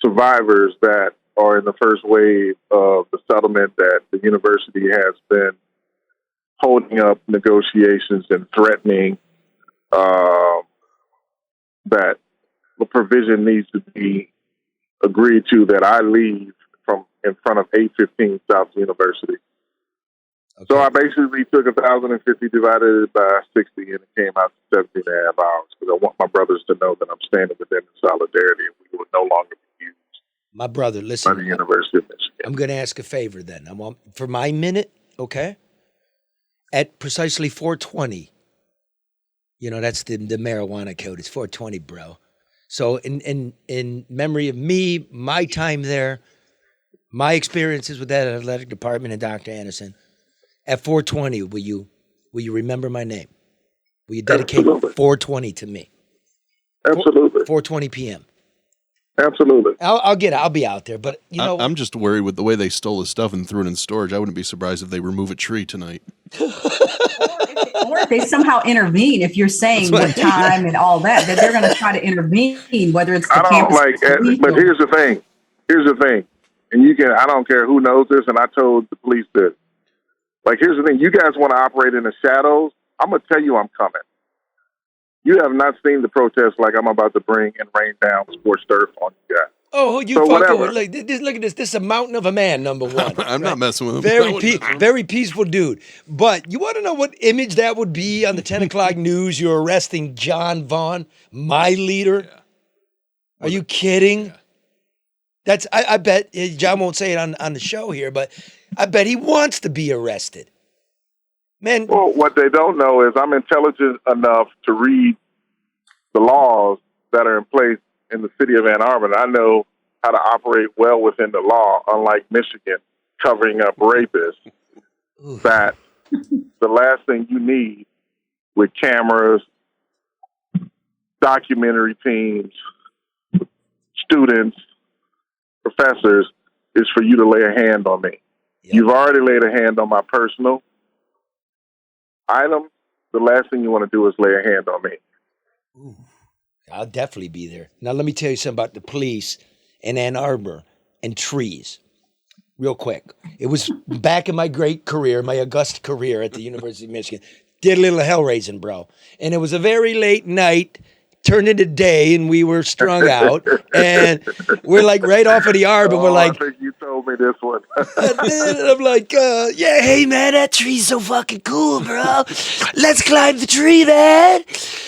survivors that are in the first wave of the settlement that the university has been holding up negotiations and threatening that the provision needs to be agreed to that I leave from in front of 815 South University. Okay. So I basically took 1,050 divided by 60 and it came out to 17 and a half hours because I want my brothers to know that I'm standing with them in solidarity and we will no longer be used. My brother, listen. By the University of Michigan. I'm going to ask a favor then. For my minute, okay? At precisely 4:20, that's the marijuana code. It's 4:20, bro. So in memory of me, my time there, my experiences with that athletic department and Dr. Anderson, at 4:20, will you remember my name? Will you dedicate Absolutely. 4:20 to me? Absolutely. 4:20 p.m. Absolutely. I'll be out there, but I'm just worried with the way they stole his stuff and threw it in storage. I wouldn't be surprised if they remove a tree tonight. Or Or if they somehow intervene, if you're saying what time and all that they're going to try to intervene, whether it's the I don't campus. like, but here's the thing. And I don't care who knows this, and I told the police this. Like, here's the thing. You guys want to operate in the shadows. I'm going to tell you I'm coming. You have not seen the protest like I'm about to bring and rain down scorched earth on you guys. Oh, who you So fucking whatever. with? Look at this. This is a mountain of a man, number one. I'm not messing with him. Very peaceful dude. But you want to know what image that would be on the 10 o'clock news? You're arresting John Vaughn, my leader. Yeah. Are you kidding? Yeah. I bet John won't say it on the show here, but I bet he wants to be arrested. Man. Well, what they don't know is I'm intelligent enough to read the laws that are in place in the city of Ann Arbor. And I know how to operate well within the law, unlike Michigan covering up rapists. That the last thing you need with cameras, documentary teams, students, professors is for you to lay a hand on me. Yep. You've already laid a hand on my personal item. The last thing you want to do is lay a hand on me. Ooh, I'll definitely be there. Now, let me tell you something about the police in Ann Arbor and trees. Real quick. It was back in my great career, my august career at the University of Michigan. Did a little hell raising, bro. And it was a very late night, turned into day, and we were strung out. And we're like right off of the arbor. We're like, I think you told me this one. and I'm like, yeah, hey, man, that tree's so fucking cool, bro. Let's climb the tree, man.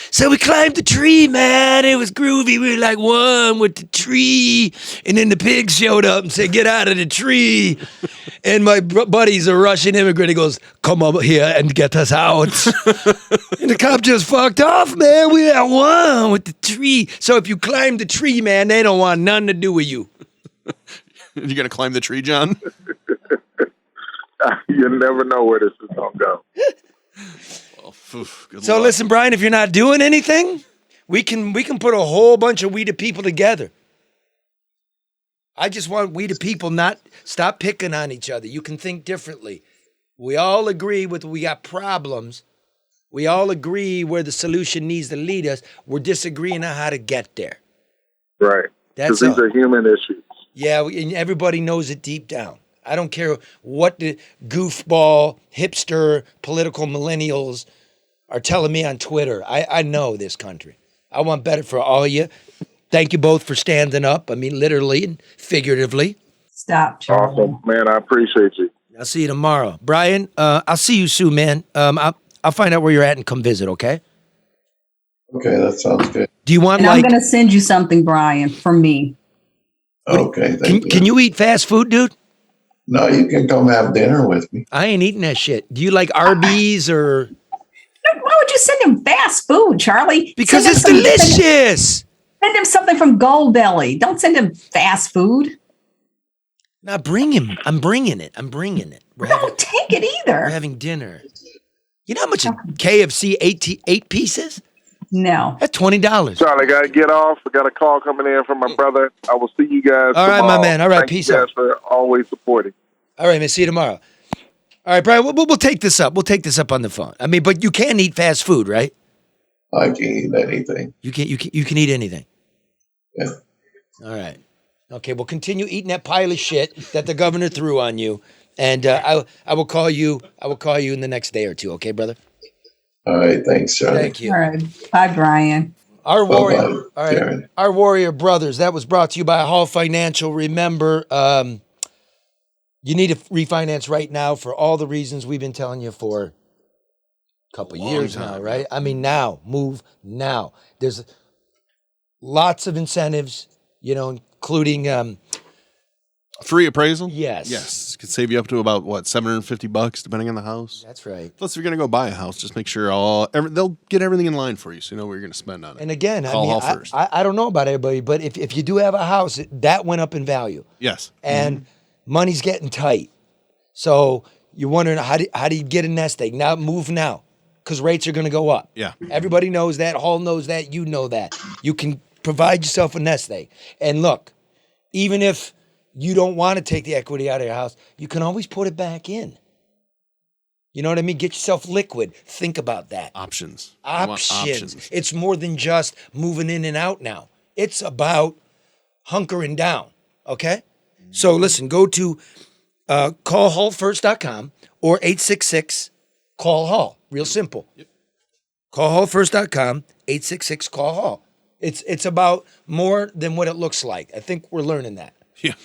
So we climbed the tree, man. It was groovy. We were like one with the tree. And then the pig showed up and said, get out of the tree. And my buddy's a Russian immigrant. He goes, come up here and get us out. And the cop just fucked off, man. We had one with the tree. So if you climb the tree, man, they don't want nothing to do with you. You gonna climb the tree, John? You never know where this is gonna go. Well, good so luck. listen, Brian, if you're not doing anything, we can put a whole bunch of we the people together. I just want we the people not stop picking on each other. You can think differently. We all agree we got problems. We all agree where the solution needs to lead us. We're disagreeing on how to get there. Right. Because these are human issues. Yeah, and everybody knows it deep down. I don't care what the goofball, hipster, political millennials are telling me on Twitter. I know this country. I want better for all of you. Thank you both for standing up. I mean, literally and figuratively. Stop, Charlie. Awesome. Man, I appreciate you. I'll see you tomorrow. Brian, I'll see you soon, man. I'll find out where you're at and come visit, okay? Okay, that sounds good. Do you want and I'm going to send you something, Brian, from me. Okay, thank you. Can you eat fast food, dude? No, you can come have dinner with me. I ain't eating that shit. Do you like Arby's or? Why would you send him fast food, Charlie? Because it's delicious. Send him something from Gold Belly. Don't send him fast food. Now bring him. I'm bringing it. Don't take it either. We're having dinner. You know how much a KFC 8 pieces? No. That's $20. Charlie, I got to get off. I got a call coming in from my brother. I will see you guys All right, tomorrow. my man. All right, Thank peace you guys out. for always supporting. All right, man. See you tomorrow. All right, Brian, we'll take this up. We'll take this up on the phone. I mean, but you can eat fast food, right? I can eat anything. You can eat anything. Yeah. All right. Okay, we'll continue eating that pile of shit that the governor threw on you. And I will call you in the next day or two, okay, brother? All right, thanks, Charlie. Thank you. All right. Bye, Brian. Our warrior, Bye-bye, all right, Karen. our warrior brothers. That was brought to you by Hall Financial. Remember, you need to refinance right now for all the reasons we've been telling you for a couple years now, right? I mean, now, move now. There's lots of incentives, including Free appraisal? Yes. Yes. It could save you up to about, $750 depending on the house. That's right. Plus, if you're going to go buy a house, just make sure they'll get everything in line for you so you know what you're going to spend on it. And again, Call Hall first. I don't know about everybody, but if you do have a house, that went up in value. Yes. And money's getting tight. So you're wondering, how do you get a nest egg? Now, move now, because rates are going to go up. Yeah. Everybody knows that. Hall knows that. You know that. You can provide yourself a nest egg. And look, even if you don't want to take the equity out of your house, you can always put it back in. You know what I mean? Get yourself liquid. Think about that. Options. I want Options. It's more than just moving in and out now. It's about hunkering down. Okay? So listen, go to callhallfirst.com or 866-CALL-HALL. Real simple. Yep. Callhallfirst.com, 866-CALL-HALL. It's about more than what it looks like. I think we're learning that. Yeah.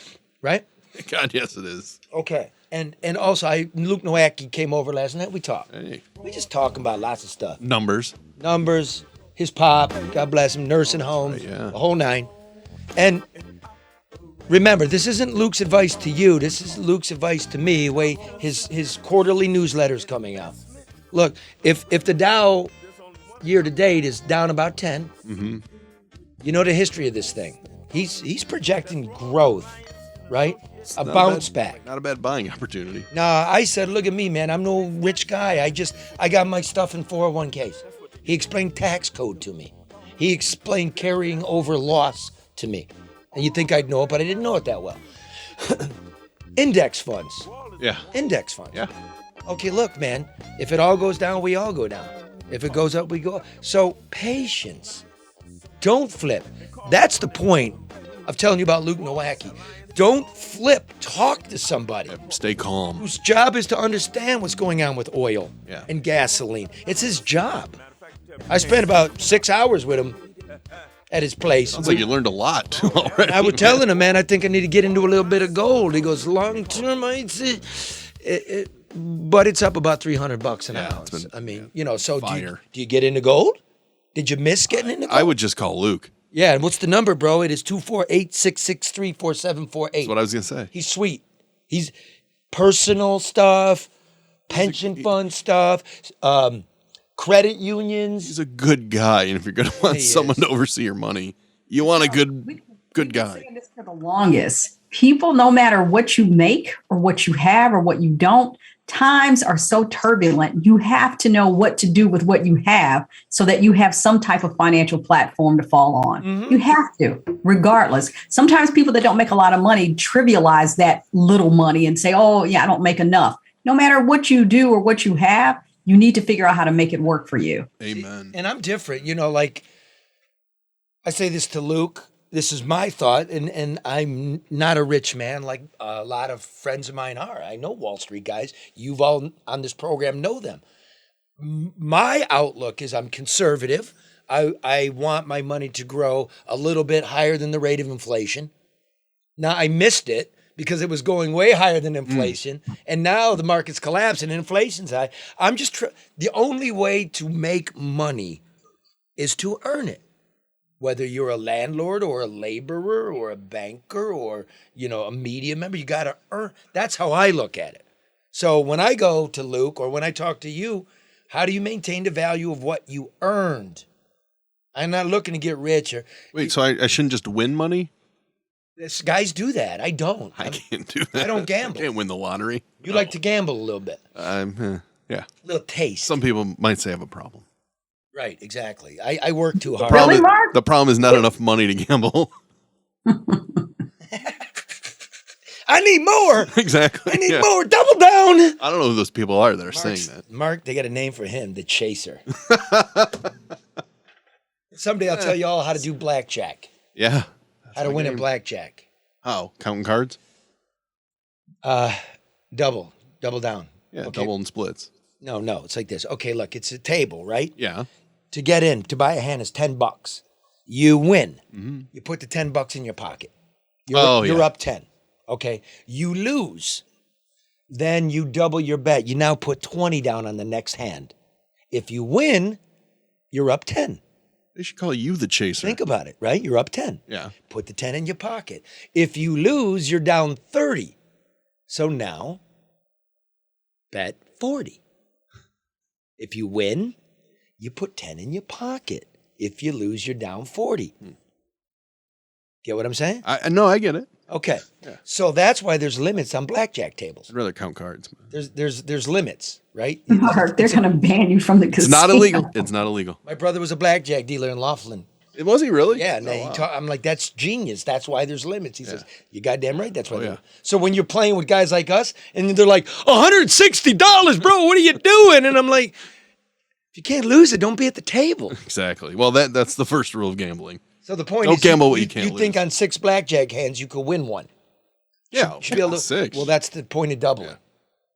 Right? God, yes, it is. Okay. And also, Luke Nowacki came over last night. We talked. Hey. We just talking about lots of stuff. Numbers. His pop, God bless him, nursing homes, yeah. the whole nine. And remember, this isn't Luke's advice to you. This is Luke's advice to me, the way his quarterly newsletter's coming out. Look, if the Dow year to date is down about 10, you know the history of this thing. He's projecting growth, right? A bounce back. Not a bad buying opportunity. Nah, I said, look at me, man. I'm no rich guy. I got my stuff in 401ks. He explained tax code to me. He explained carrying over loss to me. And you'd think I'd know it, but I didn't know it that well. Index funds. Yeah. Index funds. Yeah. Okay, look, man. If it all goes down, we all go down. If it goes up, we go up. So patience. Don't flip. That's the point of telling you about Luke Nowacki. Don't flip. Talk to somebody Stay calm. whose job is to understand what's going on with oil Yeah. and gasoline. It's his job. I spent about 6 hours with him at his place. Sounds like you learned a lot already. I was telling him, man, I think I need to get into a little bit of gold. He goes, long term, I'd say, but it's up about $300 an ounce. It's been, I mean, so do you get into gold? Did you miss getting into gold? I would just call Luke. Yeah, and what's the number, bro? It is 248-663-4748. That's what I was going to say. He's sweet. He's personal stuff, pension fund stuff, credit unions. He's a good guy, and if you're going to want someone to oversee your money, you want a good guy. Saying this for the longest. People, no matter what you make or what you have or what you don't, times are so turbulent. You have to know what to do with what you have so that you have some type of financial platform to fall on. You have to, regardless. Sometimes people that don't make a lot of money trivialize that little money and say, oh, yeah, I don't make enough. No matter what you do or what you have, you need to figure out how to make it work for you. Amen. And I'm different. Like I say this to Luke. This is my thought, and I'm not a rich man like a lot of friends of mine are. I know Wall Street guys. You've all on this program know them. My outlook is I'm conservative. I want my money to grow a little bit higher than the rate of inflation. Now, I missed it because it was going way higher than inflation, and now the market's collapsing and inflation's high. I'm just the only way to make money is to earn it. Whether you're a landlord or a laborer or a banker or, a media member, you got to earn. That's how I look at it. So when I go to Luke or when I talk to you, how do you maintain the value of what you earned? I'm not looking to get richer. Wait, so I shouldn't just win money? Guys do that. I don't. I can't do that. I don't gamble. I can't win the lottery. You like to gamble a little bit. Yeah. A little taste. Some people might say I have a problem. Right, exactly. I work too hard. Really, Mark? The problem is not enough money to gamble. I need more. Exactly. I need more. Double down. I don't know who those people are that are saying that. Mark, they got a name for him, the Chaser. Someday I'll tell you all how to do blackjack. Yeah. How to win at blackjack. How? Counting cards? Double down. Yeah, Okay. double and splits. No, it's like this. Okay, look, it's a table, right? Yeah. To get in, to buy a hand is $10. You win. Mm-hmm. You put the $10 in your pocket. You're up 10. Okay. You lose. Then you double your bet. You now put 20 down on the next hand. If you win, you're up 10. They should call you the Chaser. Think about it, right? You're up 10. Yeah. Put the 10 in your pocket. If you lose, you're down 30. So now, bet 40. If you win, you put 10 in your pocket. If you lose, you're down 40. Get what I'm saying? No, I get it. Okay. Yeah. So that's why there's limits on blackjack tables. I'd rather count cards. There's limits, right? Mark, they're going to ban you from the casino. It's not illegal. It's not illegal. My brother was a blackjack dealer in Laughlin Was he really? Yeah, and Oh, he wow. I'm like, that's genius. That's why there's limits. He says, you goddamn right. That's why. Oh, yeah. So when you're playing with guys like us, and they're like, $160, bro. What are you doing? And I'm like, if you can't lose it, don't be at the table. Exactly. Well, that's the first rule of gambling. So the point Don't is, gamble what you can't You think lose. on 6 blackjack hands you could win one? Yeah, Should be able to. 6. Well, that's the point of doubling. Yeah.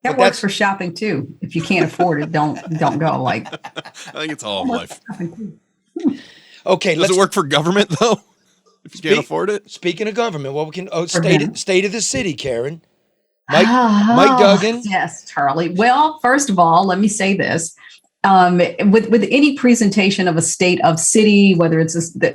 That But works that's- for shopping too. If you can't afford it, don't go. Like, I think it's all of life. Okay, Does it work for government though? If you can't afford it? Speaking of government, what we can them. state of the city, Karen. Mike Duggan. Yes, Charlie. Well, first of all, let me say this. With any presentation of a state of city, whether it's the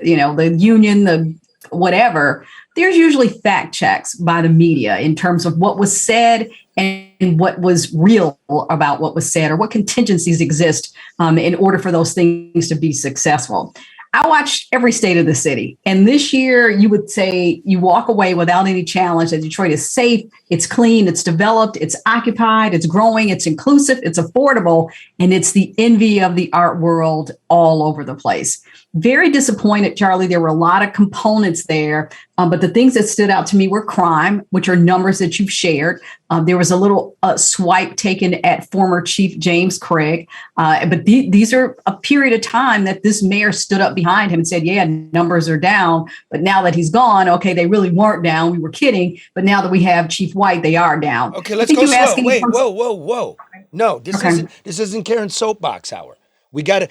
union, the whatever, there's usually fact checks by the media in terms of what was said and what was real about what was said, or what contingencies exist in order for those things to be successful. I watched every state of the city. And this year, you would say you walk away without any challenge that Detroit is safe, it's clean, it's developed, it's occupied, it's growing, it's inclusive, it's affordable, and it's the envy of the art world all over the place. Very disappointed, Charlie. There were a lot of components there, but the things that stood out to me were crime, which are numbers that you've shared. There was a little swipe taken at former Chief James Craig, but these are a period of time that this mayor stood up behind him and said, yeah, numbers are down, but now that he's gone, okay, they really weren't down. We were kidding, but now that we have Chief White, they are down. Okay, let's go slow. Wait, whoa. No, this isn't Karen's soapbox hour. We gotta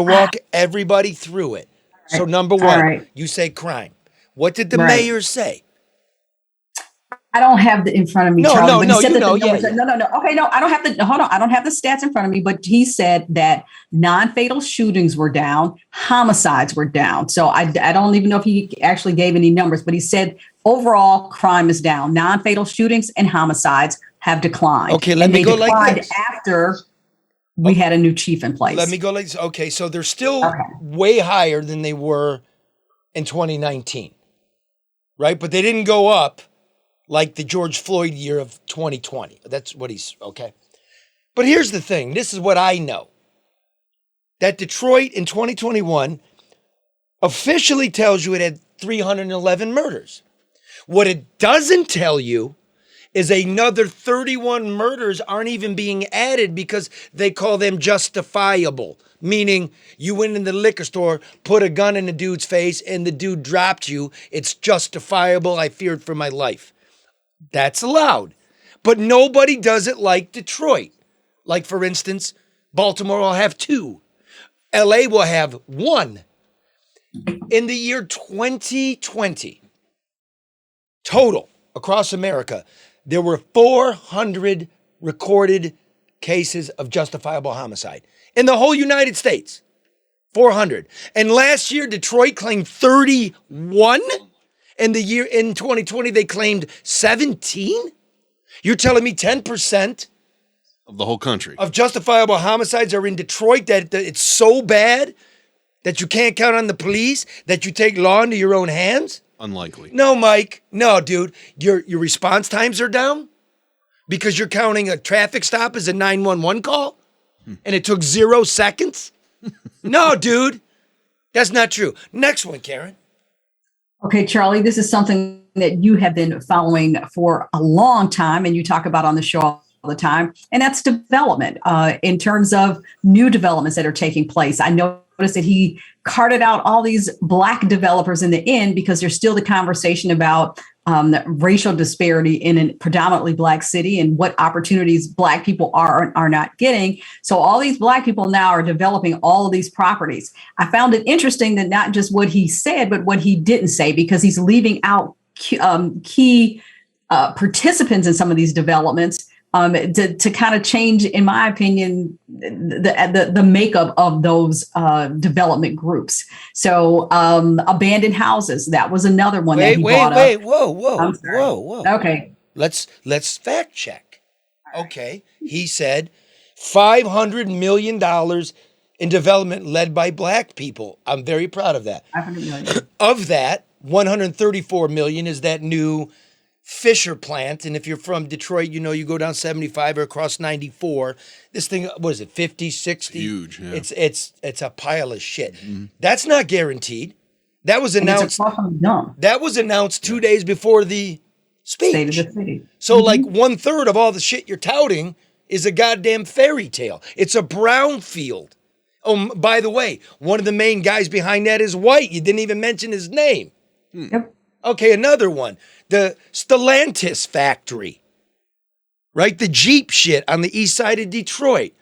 walk everybody through it. So number one, you say crime. What did the mayor say? I don't have the in front of me. No, Charlie, no, but he said no, No. Okay, no, I don't have the. Hold on, I don't have the stats in front of me. But he said that non-fatal shootings were down, homicides were down. So I don't even know if he actually gave any numbers, but he said overall crime is down. Non-fatal shootings and homicides have declined. Okay, let me go like this. After we had a new chief in place. Let me go like this. Okay, so they're still way higher than they were in 2019, right? But they didn't go up like the George Floyd year of 2020. That's what he's, okay. But here's the thing. This is what I know. That Detroit in 2021 officially tells you it had 311 murders. What it doesn't tell you is another 31 murders aren't even being added because they call them justifiable. Meaning you went in the liquor store, put a gun in the dude's face, and the dude dropped you. It's justifiable. I feared for my life. That's allowed. But nobody does it like Detroit. Like, for instance, Baltimore will have 2. LA will have 1. In the year 2020, total across America, there were 400 recorded cases of justifiable homicide in the whole United States. 400. And last year, Detroit claimed 31. In 2020, they claimed 17. You're telling me 10% of the whole country of justifiable homicides are in Detroit, that it's so bad that you can't count on the police, that you take law into your own hands? Unlikely. No, Mike. No, dude. Your response times are down because you're counting a traffic stop as a 911 call and it took 0 seconds? No, dude. That's not true. Next one, Karen. Okay, Charlie, this is something that you have been following for a long time and you talk about on the show all the time, and that's development in terms of new developments that are taking place. I noticed that he carted out all these Black developers in the end because there's still the conversation about the racial disparity in a predominantly Black city and what opportunities Black people are not getting. So all these Black people now are developing all of these properties. I found it interesting that not just what he said, but what he didn't say, because he's leaving out key participants in some of these developments to kind of change, in my opinion, the makeup of those development groups. So abandoned houses, that was another one that he brought up. Whoa. Okay. Let's fact check. Okay. He said $500 million in development led by Black people. I'm very proud of that. 500 million. Of that, 134 million is that new Fisher plant. And if you're from Detroit, you know, you go down 75 or across 94. This thing, what is it, 50, 60? Huge, yeah. It's a pile of shit. Mm-hmm. That's not guaranteed. That was And it's announced. across from the dump. That was announced 2 days before the State speech. of the city. So like 1/3 of all the shit you're touting is a goddamn fairy tale. It's a brownfield. Oh, by the way, one of the main guys behind that is white. You didn't even mention his name. Yep. Okay, another one. The Stellantis factory, right? The Jeep shit on the east side of Detroit.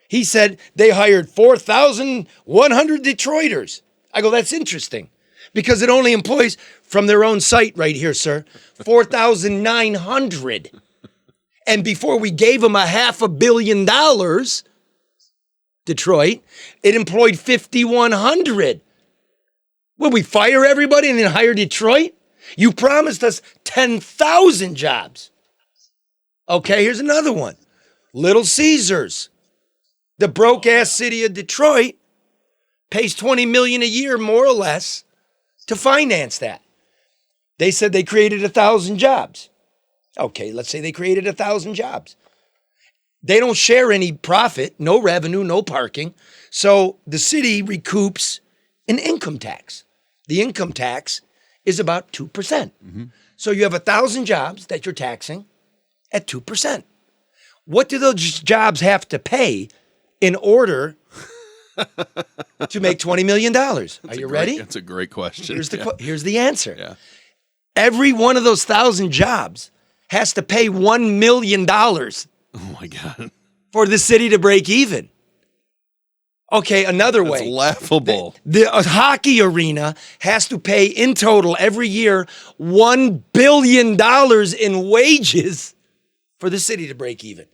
He said they hired 4,100 Detroiters. I go, that's interesting because it only employs, from their own site right here, sir, 4,900. And before we gave them $500 million, Detroit, it employed 5,100. Will we fire everybody and then hire Detroit? You promised us 10,000 jobs. Okay, here's another one. Little Caesars. The broke-ass city of Detroit pays $20 million a year, more or less, to finance that. They said they created 1,000 jobs. Okay, let's say they created 1,000 jobs. They don't share any profit, no revenue, no parking. So the city recoups an income tax. The income tax is about 2%. Mm-hmm. So you have 1,000 jobs that you're taxing at 2%. What do those jobs have to pay in order to make $20 million? Are you ready? That's a great question. Here's the answer. Yeah. Every one of those 1,000 jobs has to pay $1 million Oh my God. for the city to break even. Okay, another That's way. laughable. The hockey arena has to pay in total every year $1 billion in wages for the city to break even.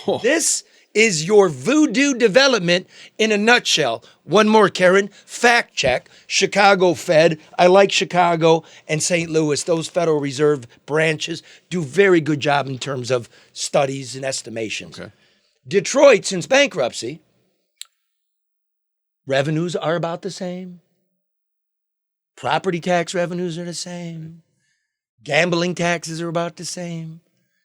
Oh. This is your voodoo development in a nutshell. One more, Karen. Fact check. Chicago Fed. I like Chicago and St. Louis. Those Federal Reserve branches do very good job in terms of studies and estimations. Okay. Detroit, since bankruptcy, revenues are about the same. Property tax revenues are the same. Gambling taxes are about the same.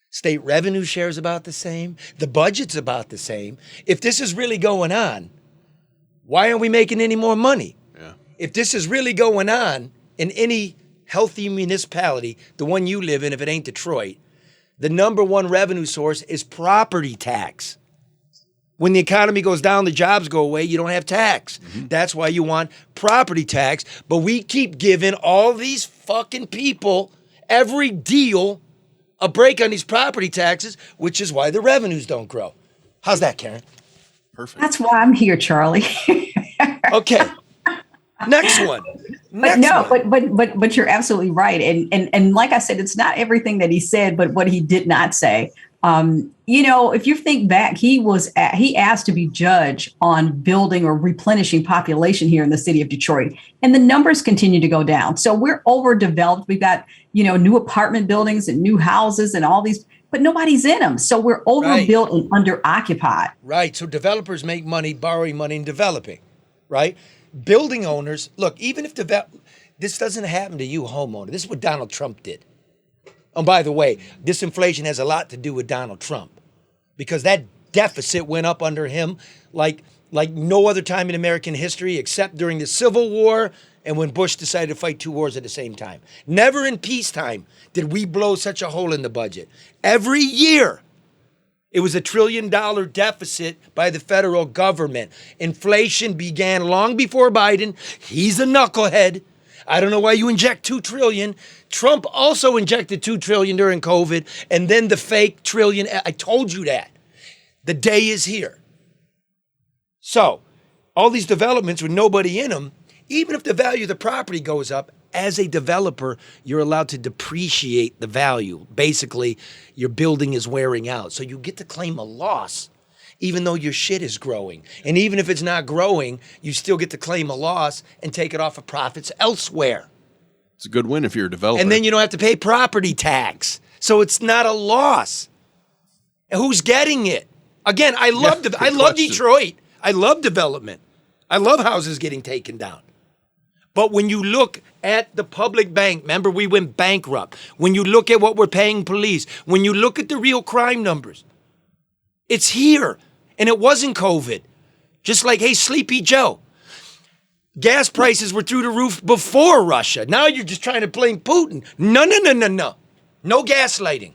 State revenue share is about the same. The budget's about the same. If this is really going on, why aren't we making any more money? Yeah. If this is really going on in any healthy municipality, the one you live in, if it ain't Detroit, the number one revenue source is property tax. When the economy goes down, the jobs go away, you don't have tax. Mm-hmm. That's why you want property tax. But we keep giving all these fucking people every deal a break on these property taxes, which is why the revenues don't grow. How's that, Karen? Perfect. That's why I'm here, Charlie. Okay. Next one. But you're absolutely right. And like I said, it's not everything that he said, but what he did not say. If you think back, he asked to be judge on building or replenishing population here in the city of Detroit, and the numbers continue to go down. So we're overdeveloped. We've got, new apartment buildings and new houses and all these, but nobody's in them. So we're overbuilt and underoccupied. Right. So developers make money borrowing money and developing, right? Building owners, look, even if this doesn't happen to you, homeowner. This is what Donald Trump did. And by the way, this inflation has a lot to do with Donald Trump because that deficit went up under him like no other time in American history except during the Civil War and when Bush decided to fight two wars at the same time. Never in peacetime did we blow such a hole in the budget. Every year, it was $1 trillion deficit by the federal government. Inflation began long before Biden. He's a knucklehead. I don't know why you inject $2 trillion. Trump also injected $2 trillion during COVID, and then the fake trillion. I told you that. The day is here. So, all these developments with nobody in them, even if the value of the property goes up, as a developer, you're allowed to depreciate the value. Basically, your building is wearing out. So you get to claim a loss, even though your shit is growing. And even if it's not growing, you still get to claim a loss and take it off of profits elsewhere. It's a good win if you're a developer. And then you don't have to pay property tax. So it's not a loss. And who's getting it? Again, I love Detroit. I love development. I love houses getting taken down. But when you look at the public bank, remember we went bankrupt. When you look at what we're paying police, when you look at the real crime numbers, it's here. And it wasn't COVID. Just like, hey, Sleepy Joe, Gas prices were through the roof before Russia. Now you're just trying to blame Putin. No. No gaslighting.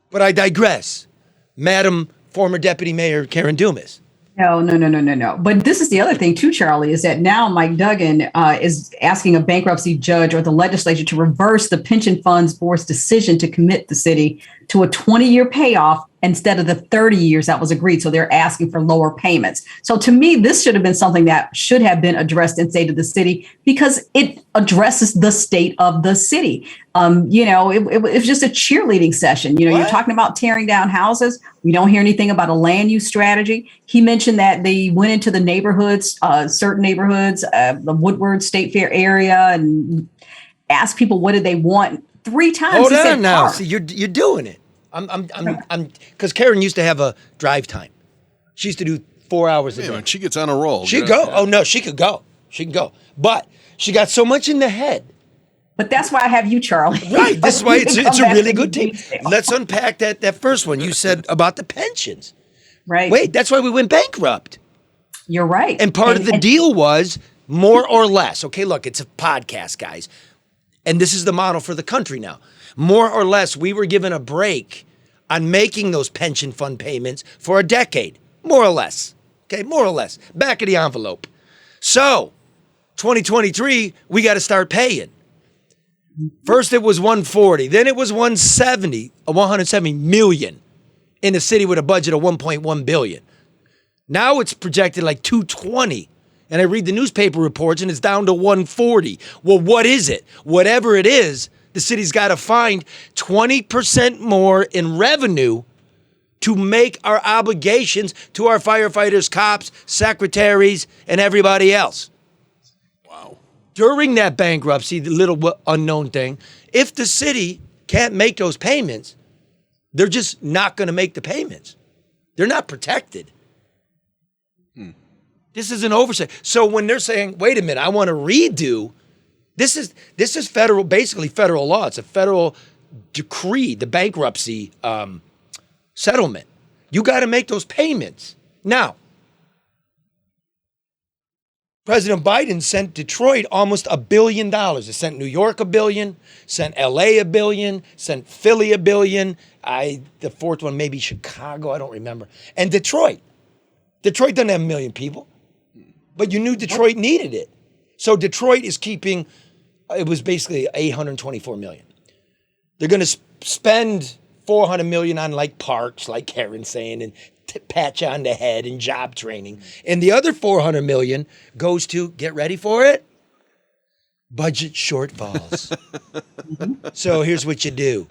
But I digress. Madam former Deputy Mayor Karen Dumas. No. But this is the other thing too, Charlie, is that now Mike Duggan is asking a bankruptcy judge or the legislature to reverse the pension funds board's decision to commit the city to a 20-year payoff instead of the 30 years that was agreed. So they're asking for lower payments. So to me, this should have been something that should have been addressed in State of the City because it addresses the state of the city. It was just a cheerleading session. You're talking about tearing down houses. We don't hear anything about a land use strategy. He mentioned that they went into the neighborhoods, certain neighborhoods, the Woodward State Fair area, and asked people what did they want 3 times. Hold on now. See, you're doing it. I'm because Karen used to have a drive time. She used to do 4 hours a day. Man, she gets on a roll. She'd go. Yeah. Oh no, she could go. She can go. But she got so much in the head. But that's why I have you, Charlie. Right. This is why it's a really good team. Let's unpack that first one you said about the pensions. Right. Wait, that's why we went bankrupt. You're right. And part of the deal was more or less. Okay, look, it's a podcast, guys. And this is the model for the country now. More or less, we were given a break on making those pension fund payments for a decade. More or less. Okay, more or less. Back of the envelope. So, 2023, we got to start paying. First it was 140, then it was 170 million in a city with a budget of 1.1 billion. Now it's projected like 220. And I read the newspaper reports and it's down to 140. Well, what is it? Whatever it is, the city's got to find 20% more in revenue to make our obligations to our firefighters, cops, secretaries, and everybody else. Wow. During that bankruptcy, the little unknown thing, if the city can't make those payments, they're just not going to make the payments. They're not protected. This is an oversight. So when they're saying, wait a minute, I want to redo, this is federal, basically federal law. It's a federal decree, the bankruptcy settlement. You got to make those payments. Now, President Biden sent Detroit almost $1 billion. It sent New York $1 billion, sent LA $1 billion, sent Philly $1 billion. The fourth one, maybe Chicago, I don't remember. And Detroit. Detroit doesn't have 1 million people, but you knew Detroit needed it. So Detroit is keeping, it was basically $824 million. They're going to spend $400 million on like parks, like Karen's saying, and patch on the head and job training. And the other $400 million goes to, get ready for it, budget shortfalls. So here's what you do.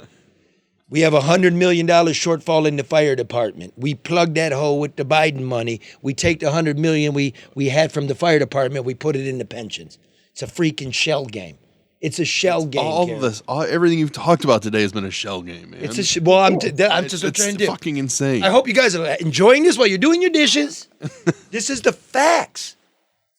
We have $100 million shortfall in the fire department. We plug that hole with the Biden money. We take the $100 million we had from the fire department, we put it in the pensions. It's a freaking shell game. It's a shell game. Everything you've talked about today has been a shell game, man. I'm just trying to do. Fucking insane. I hope you guys are enjoying this while you're doing your dishes. This is the facts.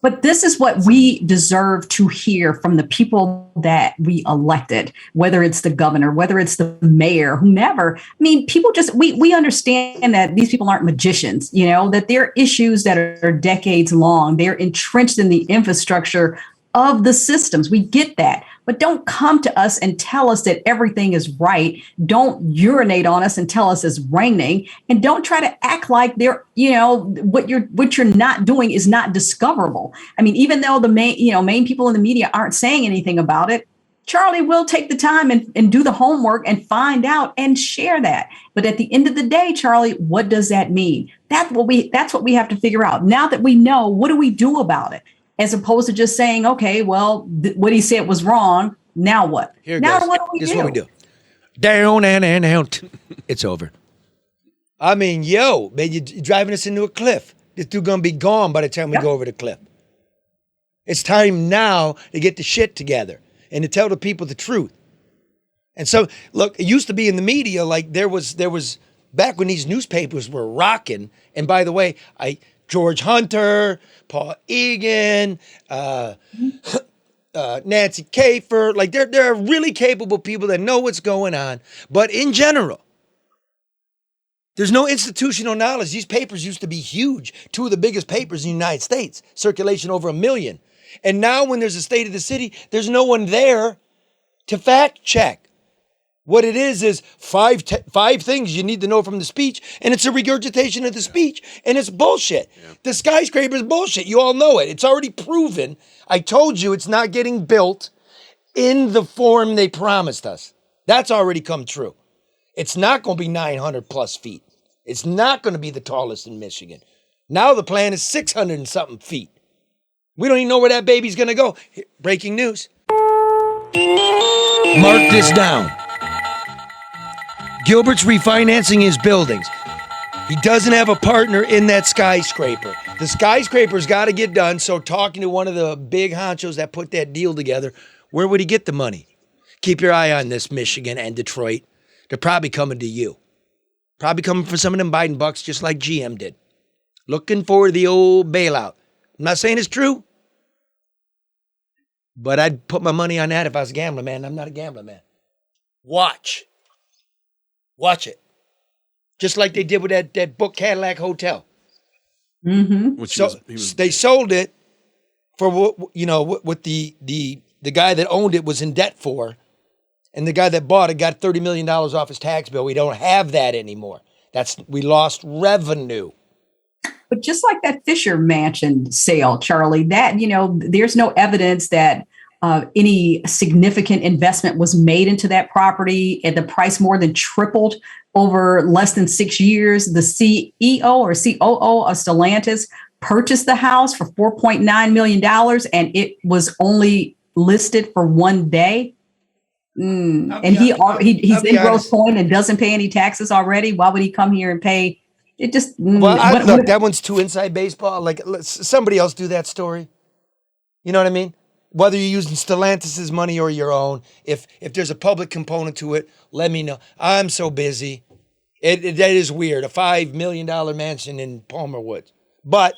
But this is what we deserve to hear from the people that we elected, whether it's the governor, whether it's the mayor, whomever. I mean, people just, we understand that these people aren't magicians, that they're issues that are decades long. They're entrenched in the infrastructure of the systems. We get that. But don't come to us and tell us that everything is right. Don't urinate on us and tell us it's raining. And don't try to act like they're, what you're not doing is not discoverable. I mean, even though the main people in the media aren't saying anything about it, Charlie will take the time and do the homework and find out and share that. But at the end of the day, Charlie, what does that mean? That's what we have to figure out. Now that we know, what do we do about it? As opposed to just saying, okay, well, what he said was wrong. Now what? Here it now goes. What do we This do? is what we do. Down and out. It's over. I mean, man, you're driving us into a cliff. This dude gonna be gone by the time we go over the cliff. It's time now to get the shit together and to tell the people the truth. And so, look, it used to be in the media like there was back when these newspapers were rocking. And by the way, George Hunter, Paul Egan, Nancy Kafer, like there are really capable people that know what's going on. But in general, There's no institutional knowledge. These papers used to be huge. 2 of the biggest papers in the United States, circulation over 1 million. And now when there's a state of the city, there's no one there to fact check. What it is 5 things you need to know from the speech, and it's a regurgitation of the speech, and it's bullshit. Yeah. The skyscraper is bullshit. You all know it. It's already proven. I told you it's not getting built in the form they promised us. That's already come true. It's not going to be 900 plus feet. It's not going to be the tallest in Michigan. Now the plan is 600 and something feet. We don't even know where that baby's going to go. Breaking news. Mark this down. Gilbert's refinancing his buildings. He doesn't have a partner in that skyscraper. The skyscraper's got to get done, so talking to one of the big honchos that put that deal together, where would he get the money? Keep your eye on this, Michigan and Detroit. They're probably coming to you. Probably coming for some of them Biden bucks, just like GM did. Looking for the old bailout. I'm not saying it's true, but I'd put my money on that if I was a gambler, man. I'm not a gambler, man. Watch it. Just like they did with that book Cadillac Hotel. Mm-hmm. They sold it for what the guy that owned it was in debt for, and the guy that bought it got $30 million off his tax bill. We don't have that anymore. We lost revenue. But just like that Fisher Mansion sale, Charlie, that, there's no evidence that any significant investment was made into that property, and the price more than tripled over less than 6 years. The CEO or COO of Stellantis purchased the house for $4.9 million, and it was only listed for 1 day. And he's in Grosse Pointe and doesn't pay any taxes already. Why would he come here and pay? It just look, that one's too inside baseball. Like, let somebody else do that story. You know what I mean? Whether you're using Stellantis' money or your own, if there's a public component to it, let me know. I'm so busy. That is weird. A $5 million mansion in Palmer Woods, but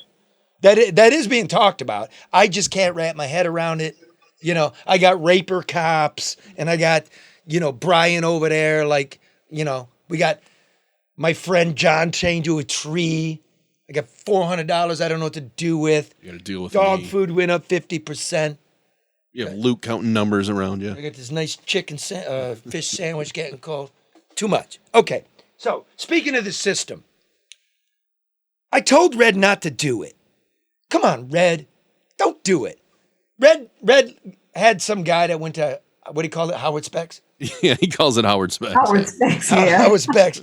that is being talked about. I just can't wrap my head around it. I got raper cops, and I got Brian over there. Like, we got my friend John chained to a tree. I got $400 I don't know what to do with. You got to deal with dog food went up 50%. Yeah, Luke counting numbers around you. I got this nice fish sandwich getting cold. Too much. Okay, so speaking of the system, I told Red not to do it. Come on, Red, don't do it. Red had some guy that went to, what do you call it, Howard Specs? Yeah, he calls it Howard Specs. Howard Specs, yeah. Howard Specs,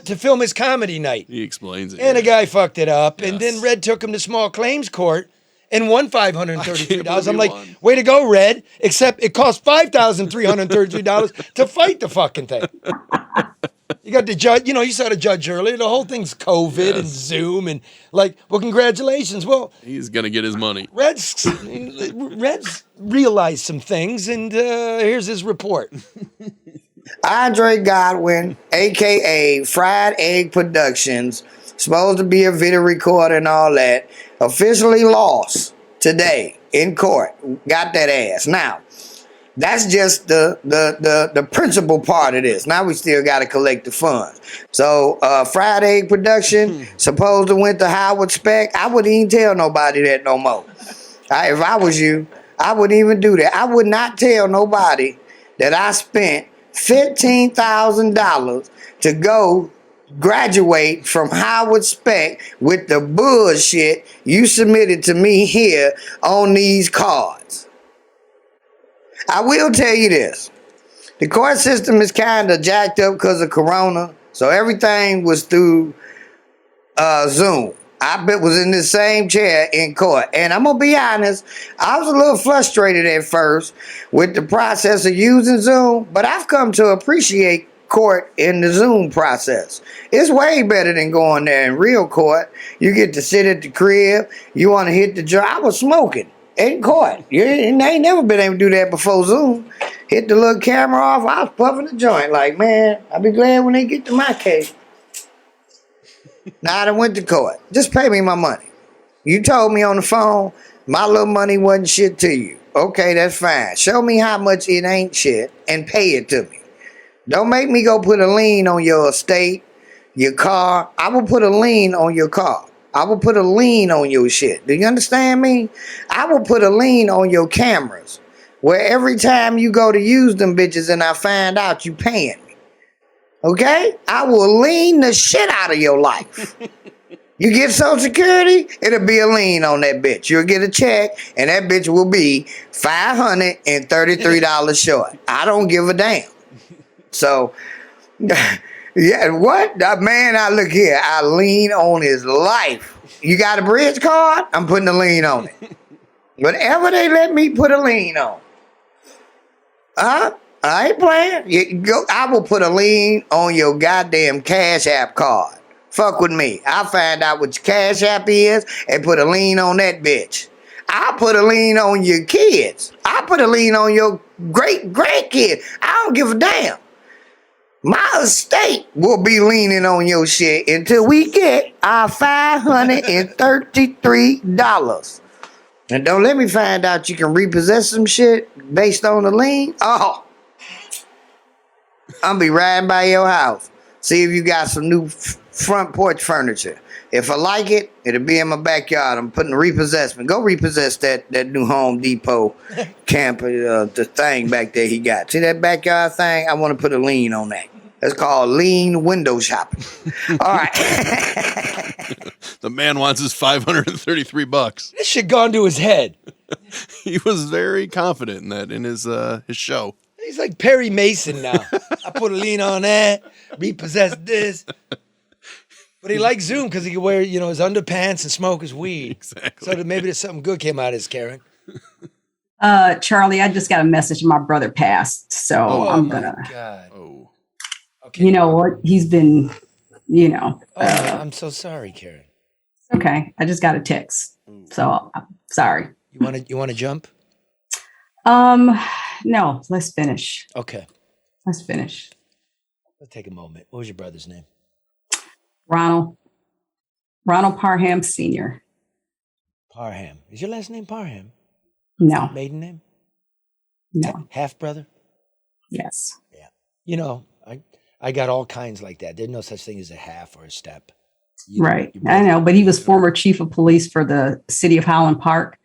to film his comedy night. He explains it. And a guy fucked it up, and then Red took him to small claims court and won $533. I'm like, way to go, Red. Except it cost $5,333 to fight the fucking thing. You got the judge, you saw the judge earlier. The whole thing's COVID and Zoom and congratulations. Well, he's going to get his money. Red's realized some things, and here's his report. Andre Godwin, a.k.a. Fried Egg Productions, supposed to be a video recorder and all that, officially lost today in court. Got that ass. Now, that's just the principal part of this. Now we still got to collect the funds. So Fried Egg Production supposed to went to Howard Speck. I wouldn't even tell nobody that no more. If I was you, I wouldn't even do that. I would not tell nobody that I spent $15,000 to go graduate from Howard Speck with the bullshit you submitted to me here on these cards. I will tell you this. The court system is kind of jacked up because of Corona, so everything was through Zoom. I was in the same chair in court. And I'm going to be honest, I was a little frustrated at first with the process of using Zoom, but I've come to appreciate court in the Zoom process. It's way better than going there in real court. You get to sit at the crib. You want to hit the joint. I was smoking in court. I ain't never been able to do that before Zoom. Hit the little camera off. I was puffing the joint like, man, I'll be glad when they get to my case. Now I done went to court. Just pay me my money. You told me on the phone my little money wasn't shit to you. Okay, that's fine. Show me how much it ain't shit and pay it to me. Don't make me go put a lien on your estate. your car. I will put a lien on your car. I will put a lien on your shit. Do you understand me? I will put a lien on your cameras. Where every time you go to use them bitches and I find out you paying me. Okay? I will lien the shit out of your life. You get Social Security, it'll be a lien on that bitch. You'll get a check, and that bitch will be $533 short. I don't give a damn. So, yeah, what? Man, I look here. I lien on his life. You got a bridge card? I'm putting a lien on it. Whatever they let me put a lien on. Huh? I ain't playing. I will put a lien on your goddamn Cash App card. Fuck with me. I'll find out what your Cash App is and put a lien on that bitch. I'll put a lien on your kids. I'll put a lien on your great-grandkids. I don't give a damn. My estate will be leaning on your shit until we get our $533. And don't let me find out you can repossess some shit based on the lien. Oh, I'll be riding by your house. See if you got some new front porch furniture. If I like it, it'll be in my backyard. I'm putting a repossessment. Go repossess that new Home Depot camper, the thing back there he got. See that backyard thing? I want to put a lien on that. That's called lien window shopping. All right. The man wants his $533. This shit gone to his head. He was very confident in that in his show. He's like Perry Mason now. I put a lien on that, repossess this. But he likes Zoom because he can wear, his underpants and smoke his weed. Exactly. So that maybe there's something good came out of this, Karen. Charlie, I just got a message. My brother passed, so I'm gonna. God. Oh. Okay. You know what? He's been, I'm so sorry, Karen. Okay, I just got a text, so I'm sorry. You want to jump? No. Let's finish. Okay. Let's finish. Let's take a moment. What was your brother's name? Ronald Parham Sr. Parham. Is your last name Parham? No. Maiden name? No. Half brother? Yes. Yeah. I got all kinds like that. There's no such thing as a half or a step. Right. I know, but he was former chief of police for the city of Highland Park.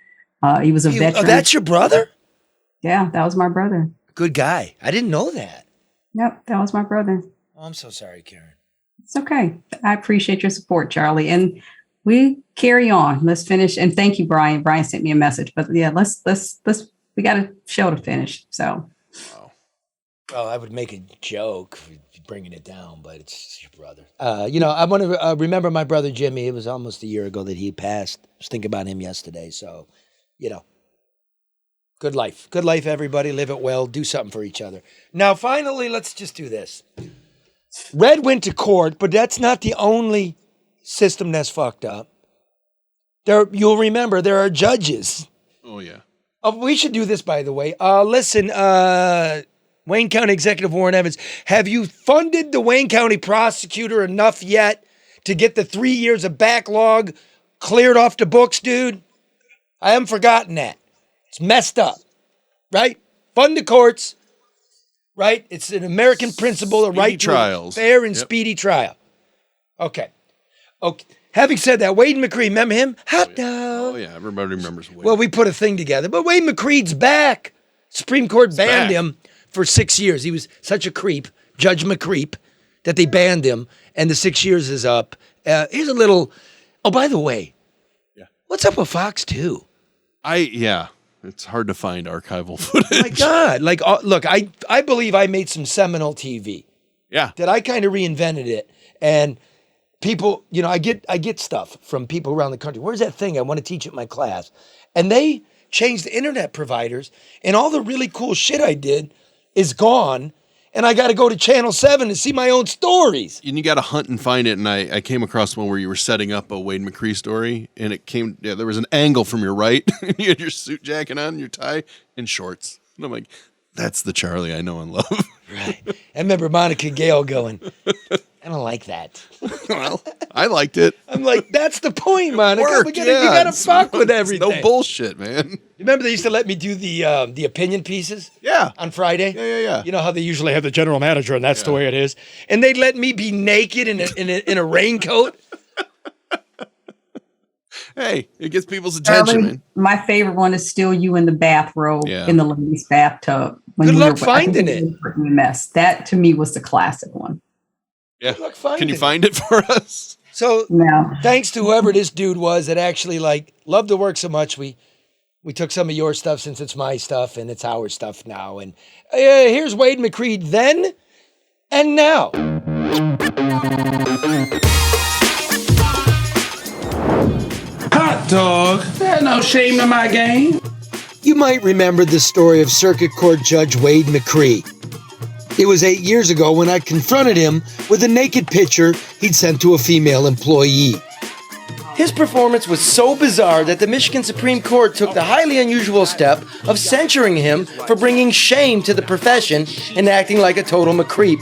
He was a veteran. Oh, that's your brother? Yeah, that was my brother. Good guy. I didn't know that. Yep, that was my brother. Oh, I'm so sorry, Karen. It's okay. I appreciate your support, Charlie. And we carry on. Let's finish. And thank you, Brian. Brian sent me a message. But yeah, let's we got a show to finish. So. Well, I would make a joke for bringing it down, but it's your brother. I want to remember my brother Jimmy. It was almost a year ago that he passed. I was thinking about him yesterday. So, good life. Good life, everybody. Live it well. Do something for each other. Now, finally, let's just do this. Red went to court, but that's not the only system that's fucked up. You'll remember there are judges. Oh, yeah. We should do this, by the way. Listen, Wayne County Executive Warren Evans, have you funded the Wayne County prosecutor enough yet to get the 3 years of backlog cleared off the books, dude? I haven't forgotten that. It's messed up, right? Fund the courts, right? It's an American principle, a right to a fair and speedy trial. Okay. Having said that, Wade McCreed, remember him? Hot dog. Oh, yeah. Everybody remembers Wade. Well, we put a thing together, but Wade McCreed's back. Supreme Court banned him for 6 years. He was such a creep, Judge McCreep, that they banned him, and the 6 years is up. Here's a little, by the way, what's up with Fox 2? It's hard to find archival footage. Oh, my God. Look, I believe I made some seminal TV. Yeah. That I kind of reinvented it, and people, I get stuff from people around the country. Where's that thing I want to teach at my class? And they changed the internet providers, and all the really cool shit I did is gone, and I got to go to Channel 7 to see my own stories. And you got to hunt and find it, and I came across one where you were setting up a Wade McCree story, and there was an angle from your right, and you had your suit jacket on, your tie, and shorts. And I'm like, that's the Charlie I know and love. Right. I remember Monica Gale going, I don't like that. Well, I liked it. I'm like, that's the point, Monica. Worked, You yeah. gotta fuck with It's everything. no bullshit, man. Remember they used to let me do the opinion pieces? Yeah. On Friday? Yeah. You know how they usually have the general manager, and that's the way it is. And they'd let me be naked in a raincoat. Hey, it gets people's attention, Charlie, man. my favorite one is still you in the bathrobe in the ladies' bathtub. Good luck finding it. Mess. That to me was the classic one. Yeah. Can you find it for us? So no. Thanks to whoever this dude was that actually loved the work so much, we took some of your stuff since it's my stuff and it's our stuff now. And here's Wade McCreed then and now. Hot dog. There's no shame in my game. You might remember the story of Circuit Court Judge Wade McCree. It was 8 years ago when I confronted him with a naked picture he'd sent to a female employee. His performance was so bizarre that the Michigan Supreme Court took the highly unusual step of censuring him for bringing shame to the profession and acting like a total McCreep.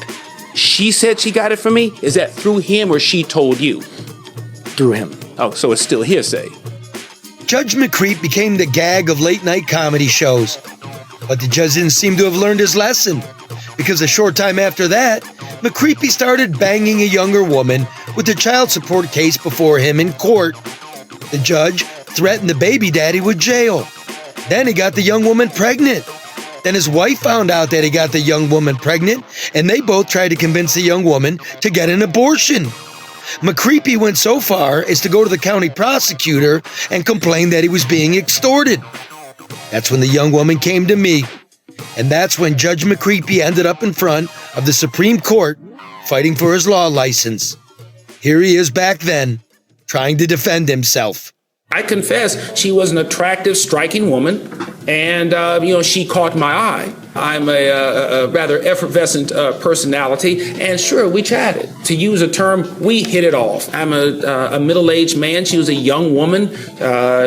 She said she got it from me? Is that through him or she told you? Through him. Oh, so it's still hearsay. Judge McCreep became the gag of late-night comedy shows. But the judge didn't seem to have learned his lesson, because a short time after that, McCreepy started banging a younger woman with a child support case before him in court. The judge threatened the baby daddy with jail. Then he got the young woman pregnant. Then his wife found out that he got the young woman pregnant, and they both tried to convince the young woman to get an abortion. McCreepy went so far as to go to the county prosecutor and complain that he was being extorted. That's when the young woman came to me. And that's when Judge McCreepy ended up in front of the Supreme Court fighting for his law license. Here he is back then, trying to defend himself. I confess she was an attractive, striking woman, and she caught my eye. I'm a rather effervescent personality, and sure, we chatted. To use a term, we hit it off. I'm a middle-aged man. She was a young woman.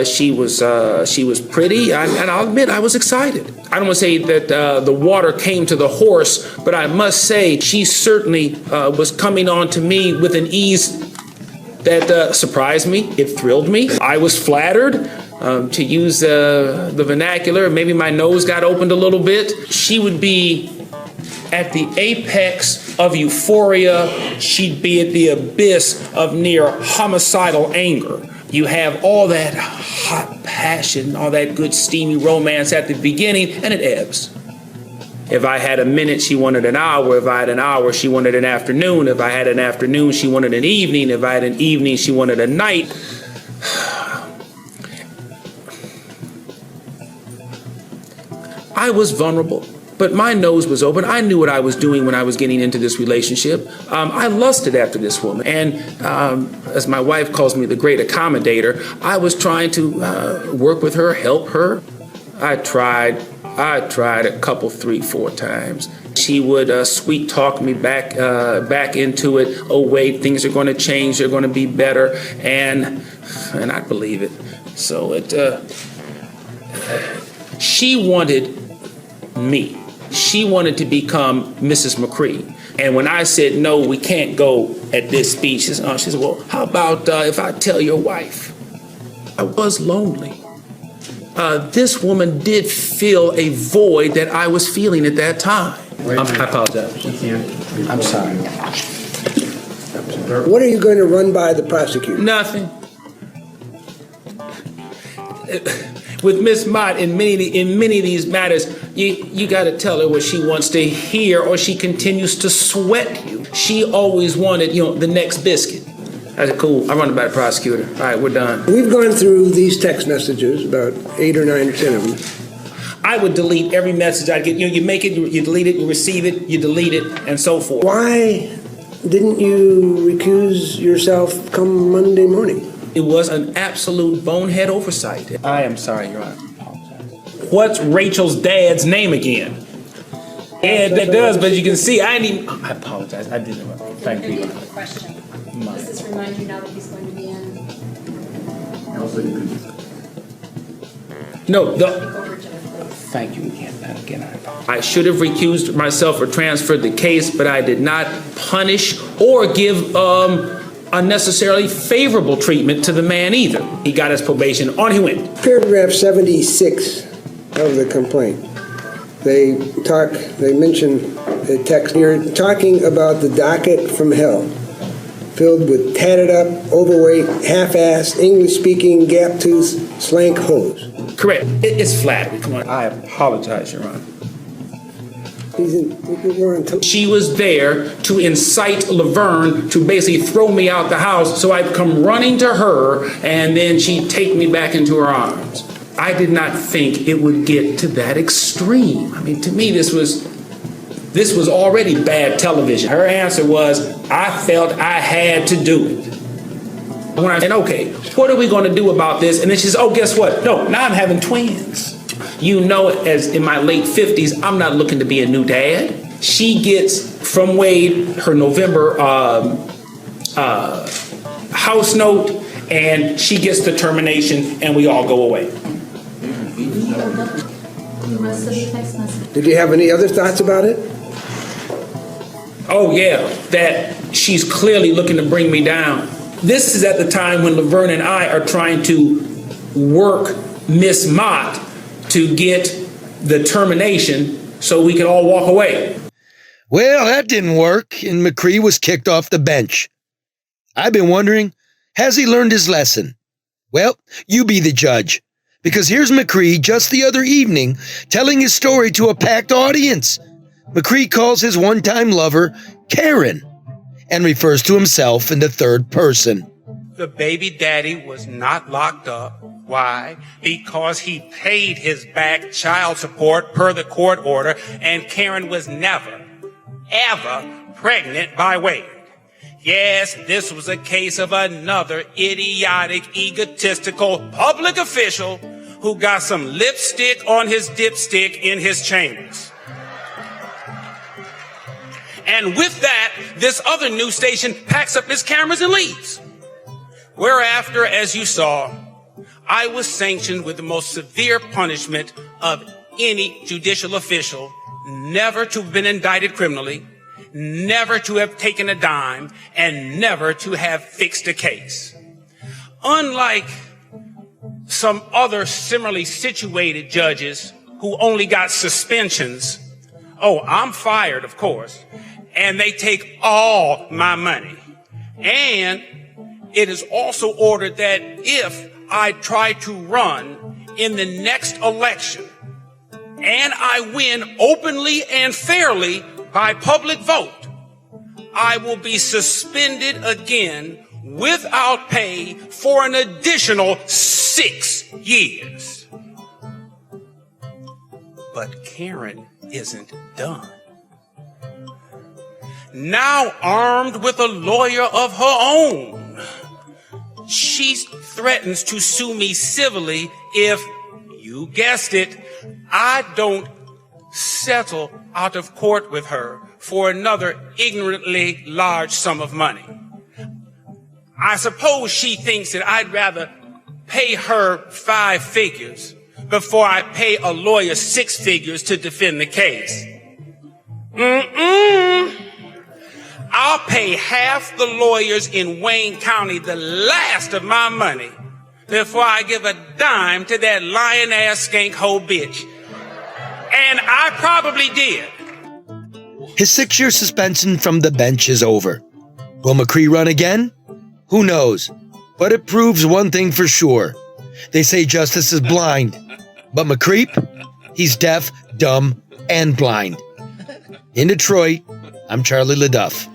She was pretty, and I'll admit I was excited. I don't want to say that the water came to the horse, but I must say she certainly was coming on to me with an ease that surprised me. It thrilled me. I was flattered. To use the vernacular, maybe my nose got opened a little bit. She would be at the apex of euphoria. She'd be at the abyss of near homicidal anger. You have all that hot passion, all that good steamy romance at the beginning, and it ebbs. If I had a minute, she wanted an hour. If I had an hour, she wanted an afternoon. If I had an afternoon, she wanted an evening. If I had an evening, she wanted a night. I was vulnerable, but my nose was open. I knew what I was doing when I was getting into this relationship. I lusted after this woman. And as my wife calls me, the great accommodator, I was trying to work with her, help her. I tried a couple, 3, 4 times. She would sweet talk me back into it. Oh, wait, things are going to change. They're going to be better. And I'd believe it. So she wanted me. She wanted to become Mrs. McCree. And when I said, no, we can't go at this speed, she said, well, how about if I tell your wife? I was lonely. This woman did fill a void that I was feeling at that time. I apologize. I'm sorry. What are you going to run by the prosecutor? Nothing. With Miss Mott, in many of these matters, you got to tell her what she wants to hear, or she continues to sweat you. She always wanted, the next biscuit. I said, cool. I run it by the prosecutor. All right, we're done. We've gone through these text messages, about 8 or 9 or 10 of them. I would delete every message I get. You make it, you delete it, you receive it, you delete it, and so forth. Why didn't you recuse yourself come Monday morning? It was an absolute bonehead oversight. I am sorry, Your Honor. I apologize. What's Rachel's dad's name again? Yeah, that does, but you can see, I apologize. I didn't. Thank you. Question. Does this remind you now that he's going to be in? No, thank you again. I should have recused myself or transferred the case, but I did not punish or give unnecessarily favorable treatment to the man either. He got his probation, on he went. Paragraph 76 of the complaint. They mention the text here, talking about the docket from hell, filled with tatted up, overweight, half-assed, English-speaking, gap-toothed, slank hoes. Correct. It's flattery. Come on. I apologize, Your Honor. She was there to incite Laverne to basically throw me out the house, so I'd come running to her, and then she'd take me back into her arms. I did not think it would get to that extreme. I mean, to me, this was already bad television. Her answer was, I felt I had to do it. When I said, okay, what are we going to do about this? And then she says, oh, guess what? No, now I'm having twins. You know, as in my late 50s, I'm not looking to be a new dad. She gets from Wade her November house note, and she gets the termination, and we all go away. Did you have any other thoughts about it? Oh, yeah, that she's clearly looking to bring me down. This is at the time when Laverne and I are trying to work Miss Mott to get the termination so we can all walk away. Well, that didn't work, and McCree was kicked off the bench. I've been wondering, has he learned his lesson? Well, you be the judge, because here's McCree just the other evening telling his story to a packed audience. McCree calls his one-time lover Karen and refers to himself in the third person. The baby daddy was not locked up. Why? Because he paid his back child support per the court order, and Karen was never, ever pregnant by Wade. Yes, this was a case of another idiotic, egotistical public official who got some lipstick on his dipstick in his chambers. And with that, this other news station packs up his cameras and leaves. Whereafter, as you saw, I was sanctioned with the most severe punishment of any judicial official, never to have been indicted criminally, never to have taken a dime, and never to have fixed a case. Unlike some other similarly situated judges who only got suspensions, oh, I'm fired, of course, and they take all my money. And it is also ordered that if I try to run in the next election and I win openly and fairly by public vote, I will be suspended again without pay for an additional 6 years. But Karen isn't done. Now armed with a lawyer of her own, she threatens to sue me civilly if, you guessed it, I don't settle out of court with her for another ignorantly large sum of money. I suppose she thinks that I'd rather pay her 5 figures before I pay a lawyer 6 figures to defend the case. I'll pay half the lawyers in Wayne County the last of my money before I give a dime to that lion-ass skank hoe bitch. And I probably did. His 6-year suspension from the bench is over. Will McCree run again? Who knows? But it proves one thing for sure. They say justice is blind. But McCree, he's deaf, dumb, and blind. In Detroit, I'm Charlie LeDuff.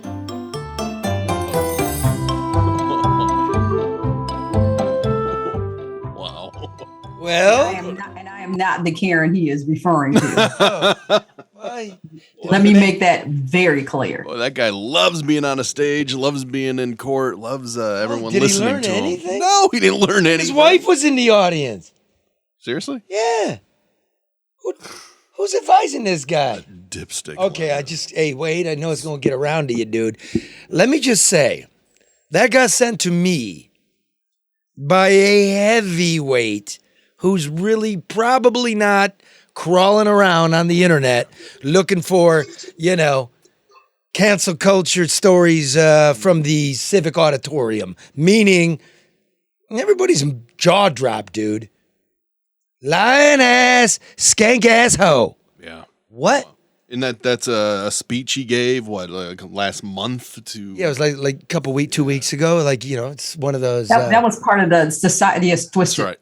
Well, I am not the Karen he is referring to. Let me make that very clear. Well, that guy loves being on a stage, loves being in court, loves everyone did listening he learn to him. anything? No, he didn't learn anything. His wife was in the audience. Seriously? Yeah. Who's advising this guy? Dipstick. Okay, hey, wait, I know it's going to get around to you, dude. Let me just say, that got sent to me by a heavyweight who's really probably not crawling around on the internet looking for, cancel culture stories from the Civic Auditorium, meaning everybody's jaw dropped, dude. Lying ass, skank ass hoe. Yeah. What? And that's a speech he gave, like last month to... Yeah, it was like a couple 2 weeks ago. Like, it's one of those... That was part of the Society of Twisted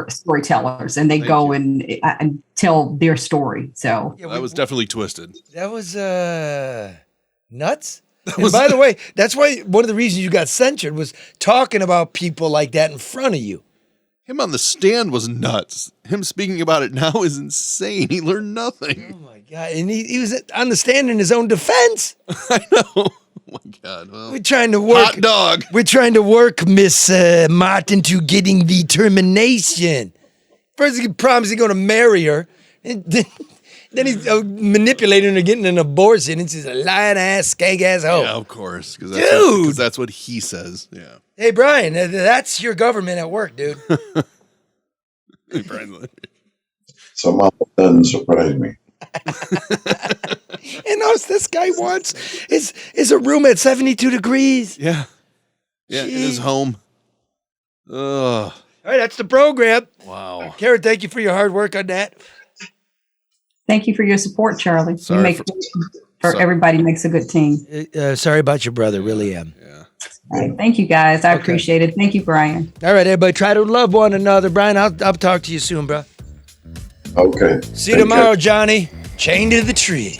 Storytellers, and they go and tell their story. So that was definitely twisted. That was nuts. And by the way, that's why one of the reasons you got censured was talking about people like that in front of you. Him on the stand was nuts. Him speaking about it now is insane. He learned nothing. Oh my God. And he was on the stand in his own defense. I know. Oh my God. Well, we're trying to work. Hot dog. We're trying to work Miss Mott into getting the termination. First he promised he's going to marry her. And then he's manipulating her, getting an abortion. And she's a lying ass, skank ass hoe. Yeah, of course. Because that's what he says. Yeah. Hey, Brian, that's your government at work, dude. Hey, Brian. Somehow it doesn't surprise me. And all this guy wants is a room at 72 degrees. Yeah. Yeah, in his home. Ugh. All right, that's the program. Wow. Karen, thank you for your hard work on that. thank you for your support, Charlie. Sorry everybody makes a good team. Sorry about your brother, really am. Yeah. All right, thank you, guys. I appreciate it. Thank you, Brian. All right, everybody, try to love one another. Brian, I'll talk to you soon, bro. Okay. See you tomorrow, Johnny. Chained to the tree.